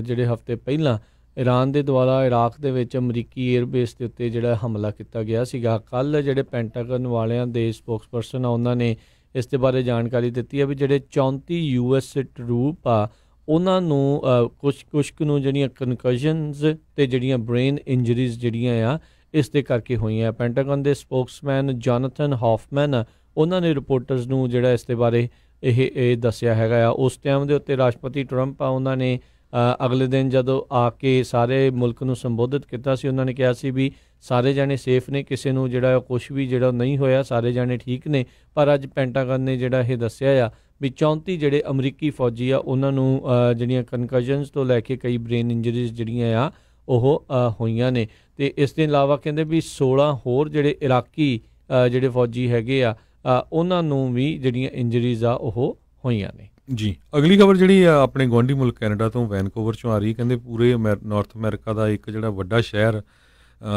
ਜਿਹੜੇ ਹਫ਼ਤੇ ਪਹਿਲਾਂ ਈਰਾਨ ਦੇ ਦੁਆਰਾ ਇਰਾਕ ਦੇ ਵਿੱਚ ਅਮਰੀਕੀ ਏਅਰਬੇਸ ਦੇ ਉੱਤੇ ਜਿਹੜਾ ਹਮਲਾ ਕੀਤਾ ਗਿਆ ਸੀਗਾ। ਕੱਲ੍ਹ ਜਿਹੜੇ ਪੈਂਟਾਗਨ ਵਾਲਿਆਂ ਦੇ ਸਪੋਕਸਪਰਸਨ ਆ ਉਹਨਾਂ ਨੇ ਇਸ ਦੇ ਬਾਰੇ ਜਾਣਕਾਰੀ ਦਿੱਤੀ ਹੈ ਵੀ ਜਿਹੜੇ 34 US ਟਰੂਪ ਆ ਉਹਨਾਂ ਨੂੰ ਕੁਛ ਨੂੰ ਜਿਹੜੀਆਂ ਕਨਕਸ਼ਨਸ ਅਤੇ ਜਿਹੜੀਆਂ ਬ੍ਰੇਨ ਇੰਜਰੀਜ਼ ਜਿਹੜੀਆਂ ਆ ਇਸ ਦੇ ਕਰਕੇ ਹੋਈਆਂ। ਪੈਂਟਾਗਨ ਦੇ ਸਪੋਕਸਮੈਨ ਜੋਨਾਥਨ ਹੌਫਮੈਨ ਉਹਨਾਂ ਨੇ ਰਿਪੋਰਟਰਸ ਨੂੰ ਜਿਹੜਾ ਇਸ ਦੇ ਬਾਰੇ ਇਹ ਦੱਸਿਆ ਹੈਗਾ ਆ। ਉਸ ਟਾਈਮ ਦੇ ਉੱਤੇ ਰਾਸ਼ਟਰਪਤੀ ਟਰੰਪ ਆ ਉਹਨਾਂ ਨੇ ਅਗਲੇ ਦਿਨ ਜਦੋਂ ਆ ਕੇ ਸਾਰੇ ਮੁਲਕ ਨੂੰ ਸੰਬੋਧਿਤ ਕੀਤਾ ਸੀ, ਉਹਨਾਂ ਨੇ ਕਿਹਾ ਸੀ ਵੀ ਸਾਰੇ ਜਾਣੇ ਸੇਫ ਨੇ, ਕਿਸੇ ਨੂੰ ਜਿਹੜਾ ਕੁਛ ਵੀ ਜਿਹੜਾ ਨਹੀਂ ਹੋਇਆ, ਸਾਰੇ ਜਾਣੇ ਠੀਕ ਨੇ। ਪਰ ਅੱਜ ਪੈਂਟਾਗਨ ਨੇ ਜਿਹੜਾ ਇਹ ਦੱਸਿਆ ਆ ਵੀ 34 ਜਿਹੜੇ ਅਮਰੀਕੀ ਫੌਜੀ ਆ ਉਹਨਾਂ ਨੂੰ ਜਿਹੜੀਆਂ ਕਨਕਸ਼ਨਸ ਤੋਂ ਲੈ ਕੇ ਕਈ ਬ੍ਰੇਨ ਇੰਜਰੀਜ਼ ਜਿਹੜੀਆਂ ਆ ਉਹ ਹੋਈਆਂ ਨੇ। ਅਤੇ ਇਸ ਦੇ ਇਲਾਵਾ ਕਹਿੰਦੇ ਵੀ 16 ਹੋਰ ਜਿਹੜੇ ਇਰਾਕੀ ਜਿਹੜੇ ਫੌਜੀ ਹੈਗੇ ਆ ਉਹਨਾਂ ਨੂੰ ਵੀ ਜਿਹੜੀਆਂ ਇੰਜਰੀਜ਼ ਆ ਉਹ ਹੋਈਆਂ ਨੇ। ਜੀ, ਅਗਲੀ ਖਬਰ ਜਿਹੜੀ ਆ ਆਪਣੇ ਗੁਆਂਢੀ ਮੁਲਕ ਕੈਨੇਡਾ ਤੋਂ ਵੈਨਕੂਵਰ 'ਚੋਂ ਆ ਰਹੀ। ਕਹਿੰਦੇ ਪੂਰੇ ਨਾਰਥ ਅਮਰੀਕਾ ਦਾ ਇੱਕ ਜਿਹੜਾ ਵੱਡਾ ਸ਼ਹਿਰ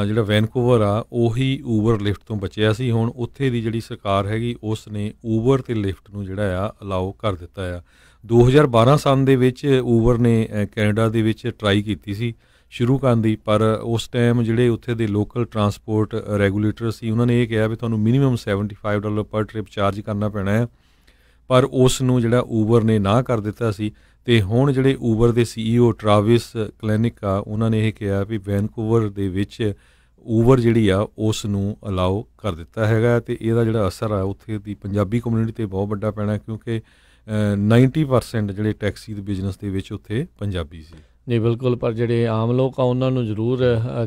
ਜਿਹੜਾ ਵੈਨਕੂਵਰ ਆ ਉਹੀ ਊਬਰ ਲਿਫਟ ਤੋਂ ਬਚਿਆ ਸੀ। ਹੁਣ ਉੱਥੇ ਦੀ ਜਿਹੜੀ ਸਰਕਾਰ ਹੈਗੀ ਉਸ ਨੇ ਊਬਰ ਅਤੇ ਲਿਫਟ ਨੂੰ ਜਿਹੜਾ ਆ ਅਲਾਓ ਕਰ ਦਿੱਤਾ ਆ। 2012 ਸਾਲ ਦੇ ਵਿੱਚ ਊਬਰ ਨੇ ਕੈਨੇਡਾ ਦੇ ਵਿੱਚ ਟਰਾਈ ਕੀਤੀ ਸੀ ਸ਼ੁਰੂ ਕਰਨ ਦੀ, ਪਰ ਉਸ ਟਾਈਮ ਜਿਹੜੇ ਉੱਥੇ ਦੇ ਲੋਕਲ ਟਰਾਂਸਪੋਰਟ ਰੈਗੂਲੇਟਰ ਸੀ ਉਹਨਾਂ ਨੇ ਇਹ ਕਿਹਾ ਵੀ ਤੁਹਾਨੂੰ ਮਿਨੀਮਮ $75 ਪਰ ਟ੍ਰਿਪ ਚਾਰਜ ਕਰਨਾ ਪੈਣਾ ਹੈ, ਪਰ ਉਸ ਨੂੰ ਜਿਹੜਾ ਊਬਰ ਨੇ ਨਾ ਕਰ ਦਿੱਤਾ ਸੀ। ਅਤੇ ਹੁਣ ਜਿਹੜੇ ਊਬਰ ਦੇ CEO ਟਰਾਵਿਸ ਕਲੈਨਿਕ ਆ, ਉਹਨਾਂ ਨੇ ਇਹ ਕਿਹਾ ਵੀ ਵੈਨਕੂਵਰ ਦੇ ਵਿੱਚ ਊਬਰ ਜਿਹੜੀ ਆ ਉਸ ਨੂੰ ਅਲਾਓ ਕਰ ਦਿੱਤਾ ਹੈਗਾ, ਅਤੇ ਇਹਦਾ ਜਿਹੜਾ ਅਸਰ ਆ ਉੱਥੇ ਦੀ ਪੰਜਾਬੀ ਕਮਿਊਨਿਟੀ 'ਤੇ ਬਹੁਤ ਵੱਡਾ ਪੈਣਾ, ਕਿਉਂਕਿ 90% ਜਿਹੜੇ ਟੈਕਸੀ ਦੇ ਬਿਜ਼ਨਸ ਦੇ ਵਿੱਚ ਉੱਥੇ ਪੰਜਾਬੀ ਸੀ। ਜੀ ਬਿਲਕੁਲ, ਪਰ ਜਿਹੜੇ ਆਮ ਲੋਕ ਆ ਉਹਨਾਂ ਨੂੰ ਜ਼ਰੂਰ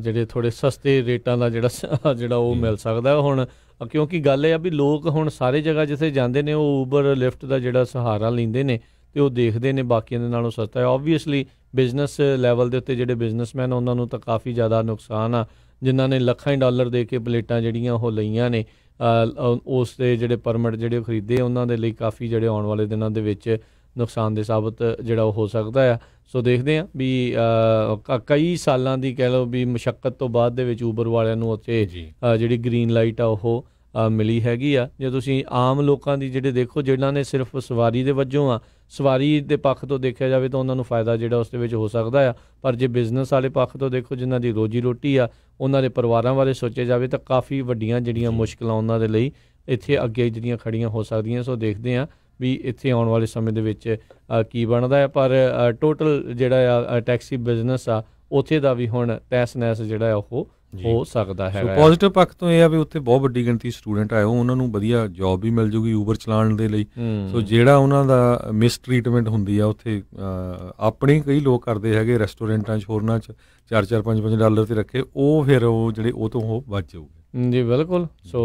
ਜਿਹੜੇ ਥੋੜ੍ਹੇ ਸਸਤੇ ਰੇਟਾਂ ਦਾ ਜਿਹੜਾ ਉਹ ਮਿਲ ਸਕਦਾ ਹੁਣ, ਕਿਉਂਕਿ ਗੱਲ ਇਹ ਆ ਵੀ ਲੋਕ ਹੁਣ ਸਾਰੇ ਜਗ੍ਹਾ ਜਿੱਥੇ ਜਾਂਦੇ ਨੇ ਉਹ ਊਬਰ ਲਿਫਟ ਦਾ ਜਿਹੜਾ ਸਹਾਰਾ ਲੈਂਦੇ ਨੇ ਅਤੇ ਉਹ ਦੇਖਦੇ ਨੇ ਬਾਕੀਆਂ ਦੇ ਨਾਲੋਂ ਸਸਤਾ ਹੈ। ਓਬਵੀਅਸਲੀ ਬਿਜ਼ਨਸ ਲੈਵਲ ਦੇ ਉੱਤੇ ਜਿਹੜੇ ਬਿਜ਼ਨਸਮੈਨ ਉਹਨਾਂ ਨੂੰ ਤਾਂ ਕਾਫੀ ਜ਼ਿਆਦਾ ਨੁਕਸਾਨ ਆ, ਜਿਨ੍ਹਾਂ ਨੇ ਲੱਖਾਂ ਹੀ ਡਾਲਰ ਦੇ ਕੇ ਪਲੇਟਾਂ ਜਿਹੜੀਆਂ ਉਹ ਲਈਆਂ ਨੇ, ਉਸ ਦੇ ਜਿਹੜੇ ਪਰਮਿਟ ਜਿਹੜੇ ਉਹ ਖਰੀਦੇ ਉਹਨਾਂ ਦੇ ਲਈ ਕਾਫੀ ਜਿਹੜੇ ਆਉਣ ਵਾਲੇ ਦਿਨਾਂ ਦੇ ਵਿੱਚ ਨੁਕਸਾਨ ਦੇ ਸਾਬਤ ਜਿਹੜਾ ਉਹ ਹੋ ਸਕਦਾ ਆ। ਸੋ ਦੇਖਦੇ ਹਾਂ ਵੀ ਕਈ ਸਾਲਾਂ ਦੀ ਕਹਿ ਲਓ ਵੀ ਮੁਸ਼ੱਕਤ ਤੋਂ ਬਾਅਦ ਦੇ ਵਿੱਚ ਊਬਰ ਵਾਲਿਆਂ ਨੂੰ ਉੱਥੇ ਜਿਹੜੀ ਗ੍ਰੀਨ ਲਾਈਟ ਆ ਉਹ ਮਿਲੀ ਹੈਗੀ ਆ। ਜੇ ਤੁਸੀਂ ਆਮ ਲੋਕਾਂ ਦੀ ਜਿਹੜੇ ਦੇਖੋ ਜਿਨ੍ਹਾਂ ਨੇ ਸਿਰਫ ਸਵਾਰੀ ਦੇ ਵਜੋਂ ਆ, ਸਵਾਰੀ ਦੇ ਪੱਖ ਤੋਂ ਦੇਖਿਆ ਜਾਵੇ ਤਾਂ ਉਹਨਾਂ ਨੂੰ ਫਾਇਦਾ ਜਿਹੜਾ ਉਸ ਦੇ ਵਿੱਚ ਹੋ ਸਕਦਾ ਆ, ਪਰ ਜੇ ਬਿਜ਼ਨਸ ਵਾਲੇ ਪੱਖ ਤੋਂ ਦੇਖੋ ਜਿਨ੍ਹਾਂ ਦੀ ਰੋਜੀ ਰੋਟੀ ਆ, ਉਹਨਾਂ ਦੇ ਪਰਿਵਾਰਾਂ ਬਾਰੇ ਸੋਚਿਆ ਜਾਵੇ ਤਾਂ ਕਾਫੀ ਵੱਡੀਆਂ ਜਿਹੜੀਆਂ ਮੁਸ਼ਕਿਲਾਂ ਉਹਨਾਂ ਦੇ ਲਈ ਇੱਥੇ ਅੱਗੇ ਜਿਹੜੀਆਂ ਖੜੀਆਂ ਹੋ ਸਕਦੀਆਂ। ਸੋ ਦੇਖਦੇ ਹਾਂ ਵੀ ਇੱਥੇ ਆਉਣ ਵਾਲੇ ਸਮੇਂ ਦੇ ਵਿੱਚ ਕੀ ਬਣਦਾ ਹੈ, ਪਰ ਟੋਟਲ ਜਿਹੜਾ ਆ ਟੈਕਸੀ ਬਿਜ਼ਨਸ ਆ ਉੱਥੇ ਦਾ ਵੀ ਹੁਣ ਤਹਿਸ ਨਹਿਸ ਜਿਹੜਾ ਆ ਉਹ ਹੋ ਸਕਦਾ ਹੈ। ਪੋਜ਼ੀਟਿਵ ਪੱਖ ਤੋਂ ਇਹ ਆ ਵੀ ਉੱਥੇ ਬਹੁਤ ਵੱਡੀ ਗਿਣਤੀ ਸਟੂਡੈਂਟ ਆਏ, ਉਹਨਾਂ ਨੂੰ ਵਧੀਆ ਜੋਬ ਵੀ ਮਿਲ ਜੂਗੀ ਊਬਰ ਚਲਾਉਣ ਦੇ ਲਈ। ਸੋ ਜਿਹੜਾ ਉਹਨਾਂ ਦਾ ਮਿਸ ਟਰੀਟਮੈਂਟ ਹੁੰਦੀ ਆ ਉੱਥੇ, ਆਪਣੇ ਕਈ ਲੋਕ ਕਰਦੇ ਹੈਗੇ ਰੈਸਟੋਰੈਂਟਾਂ 'ਚ ਹੋਰਨਾਂ 'ਚ $4-4, $5-5 'ਤੇ ਰੱਖੇ, ਉਹ ਫਿਰ ਉਹ ਜਿਹੜੇ ਉਹ ਤੋਂ ਉਹ ਬਚ ਜਾਊਗੇ। ਜੀ ਬਿਲਕੁਲ। ਸੋ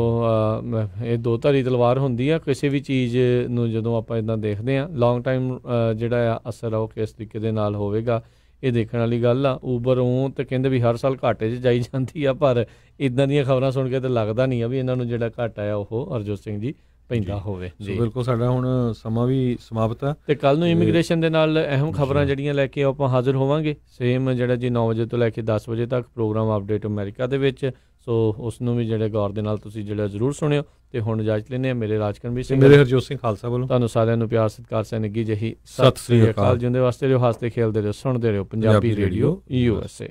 ਇਹ ਦੋ ਧਾਰੀ ਤਲਵਾਰ ਹੁੰਦੀ ਆ ਕਿਸੇ ਵੀ ਚੀਜ਼ ਨੂੰ, ਜਦੋਂ ਆਪਾਂ ਇੱਦਾਂ ਦੇਖਦੇ ਹਾਂ ਲੌਂਗ ਟਾਈਮ ਜਿਹੜਾ ਆ ਅਸਰ ਆ ਉਹ ਕਿਸ ਤਰੀਕੇ ਦੇ ਨਾਲ ਹੋਵੇਗਾ ਇਹ ਦੇਖਣ ਵਾਲੀ ਗੱਲ ਆ। ਊਬਰ ਉਹ ਤਾਂ ਕਹਿੰਦੇ ਵੀ ਹਰ ਸਾਲ ਘਾਟੇ 'ਚ ਜਾਈ ਜਾਂਦੀ ਆ, ਪਰ ਇੱਦਾਂ ਦੀਆਂ ਖਬਰਾਂ ਸੁਣ ਕੇ ਤਾਂ ਲੱਗਦਾ ਨਹੀਂ ਆ ਵੀ ਇਹਨਾਂ ਨੂੰ ਜਿਹੜਾ ਘਾਟਾ ਆ ਉਹ ਹਰਜੋਤ ਸਿੰਘ ਜੀ ਪੈਂਦਾ ਹੋਵੇ। ਜੀ ਬਿਲਕੁਲ, ਸਾਡਾ ਹੁਣ ਸਮਾਂ ਵੀ ਸਮਾਪਤ ਆ, ਅਤੇ ਕੱਲ੍ਹ ਨੂੰ ਇਮੀਗ੍ਰੇਸ਼ਨ ਦੇ ਨਾਲ ਅਹਿਮ ਖਬਰਾਂ ਜਿਹੜੀਆਂ ਲੈ ਕੇ ਆਪਾਂ ਹਾਜ਼ਰ ਹੋਵਾਂਗੇ, ਸੇਮ ਜਿਹੜਾ ਜੀ 9 ਵਜੇ ਤੋਂ ਲੈ ਕੇ 10 ਵਜੇ ਤੱਕ ਪ੍ਰੋਗਰਾਮ ਅਪਡੇਟ ਅਮਰੀਕਾ ਦੇ ਵਿੱਚ। ਸੋ ਉਸ ਨੂੰ ਵੀ ਜਿਹੜੇ ਗੌਰ ਦੇ ਨਾਲ ਤੁਸੀਂ ਜਿਹੜਾ ਜ਼ਰੂਰ ਸੁਣਿਓ। ਅਤੇ ਹੁਣ ਇਜਾਜ਼ਤ ਲੈਂਦੇ ਹਾਂ, ਮੇਰੇ ਰਾਜਕਰਮਵੀਰ ਸਿੰਘ, ਮੇਰੇ ਹਰਜੋਤ ਸਿੰਘ ਖਾਲਸਾ ਵੱਲੋਂ ਤੁਹਾਨੂੰ ਸਾਰਿਆਂ ਨੂੰ ਪਿਆਰ ਸਤਿਕਾਰ ਸੈਨਿੱਗੀ ਜਿਹੀ ਸਤਿ ਸ੍ਰੀ ਅਕਾਲ। ਜਿਉਂਦੇ ਵਾਸਤੇ ਰਹੋ, ਹੱਸਦੇ ਖੇਲਦੇ ਰਹੋ, ਸੁਣਦੇ ਰਹੋ ਪੰਜਾਬੀ ਰੇਡੀਓ USA।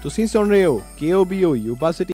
ਤੁਸੀਂ ਸੁਣ ਰਹੇ ਹੋ KOBO ਯੂਬਾ ਸਿਟੀ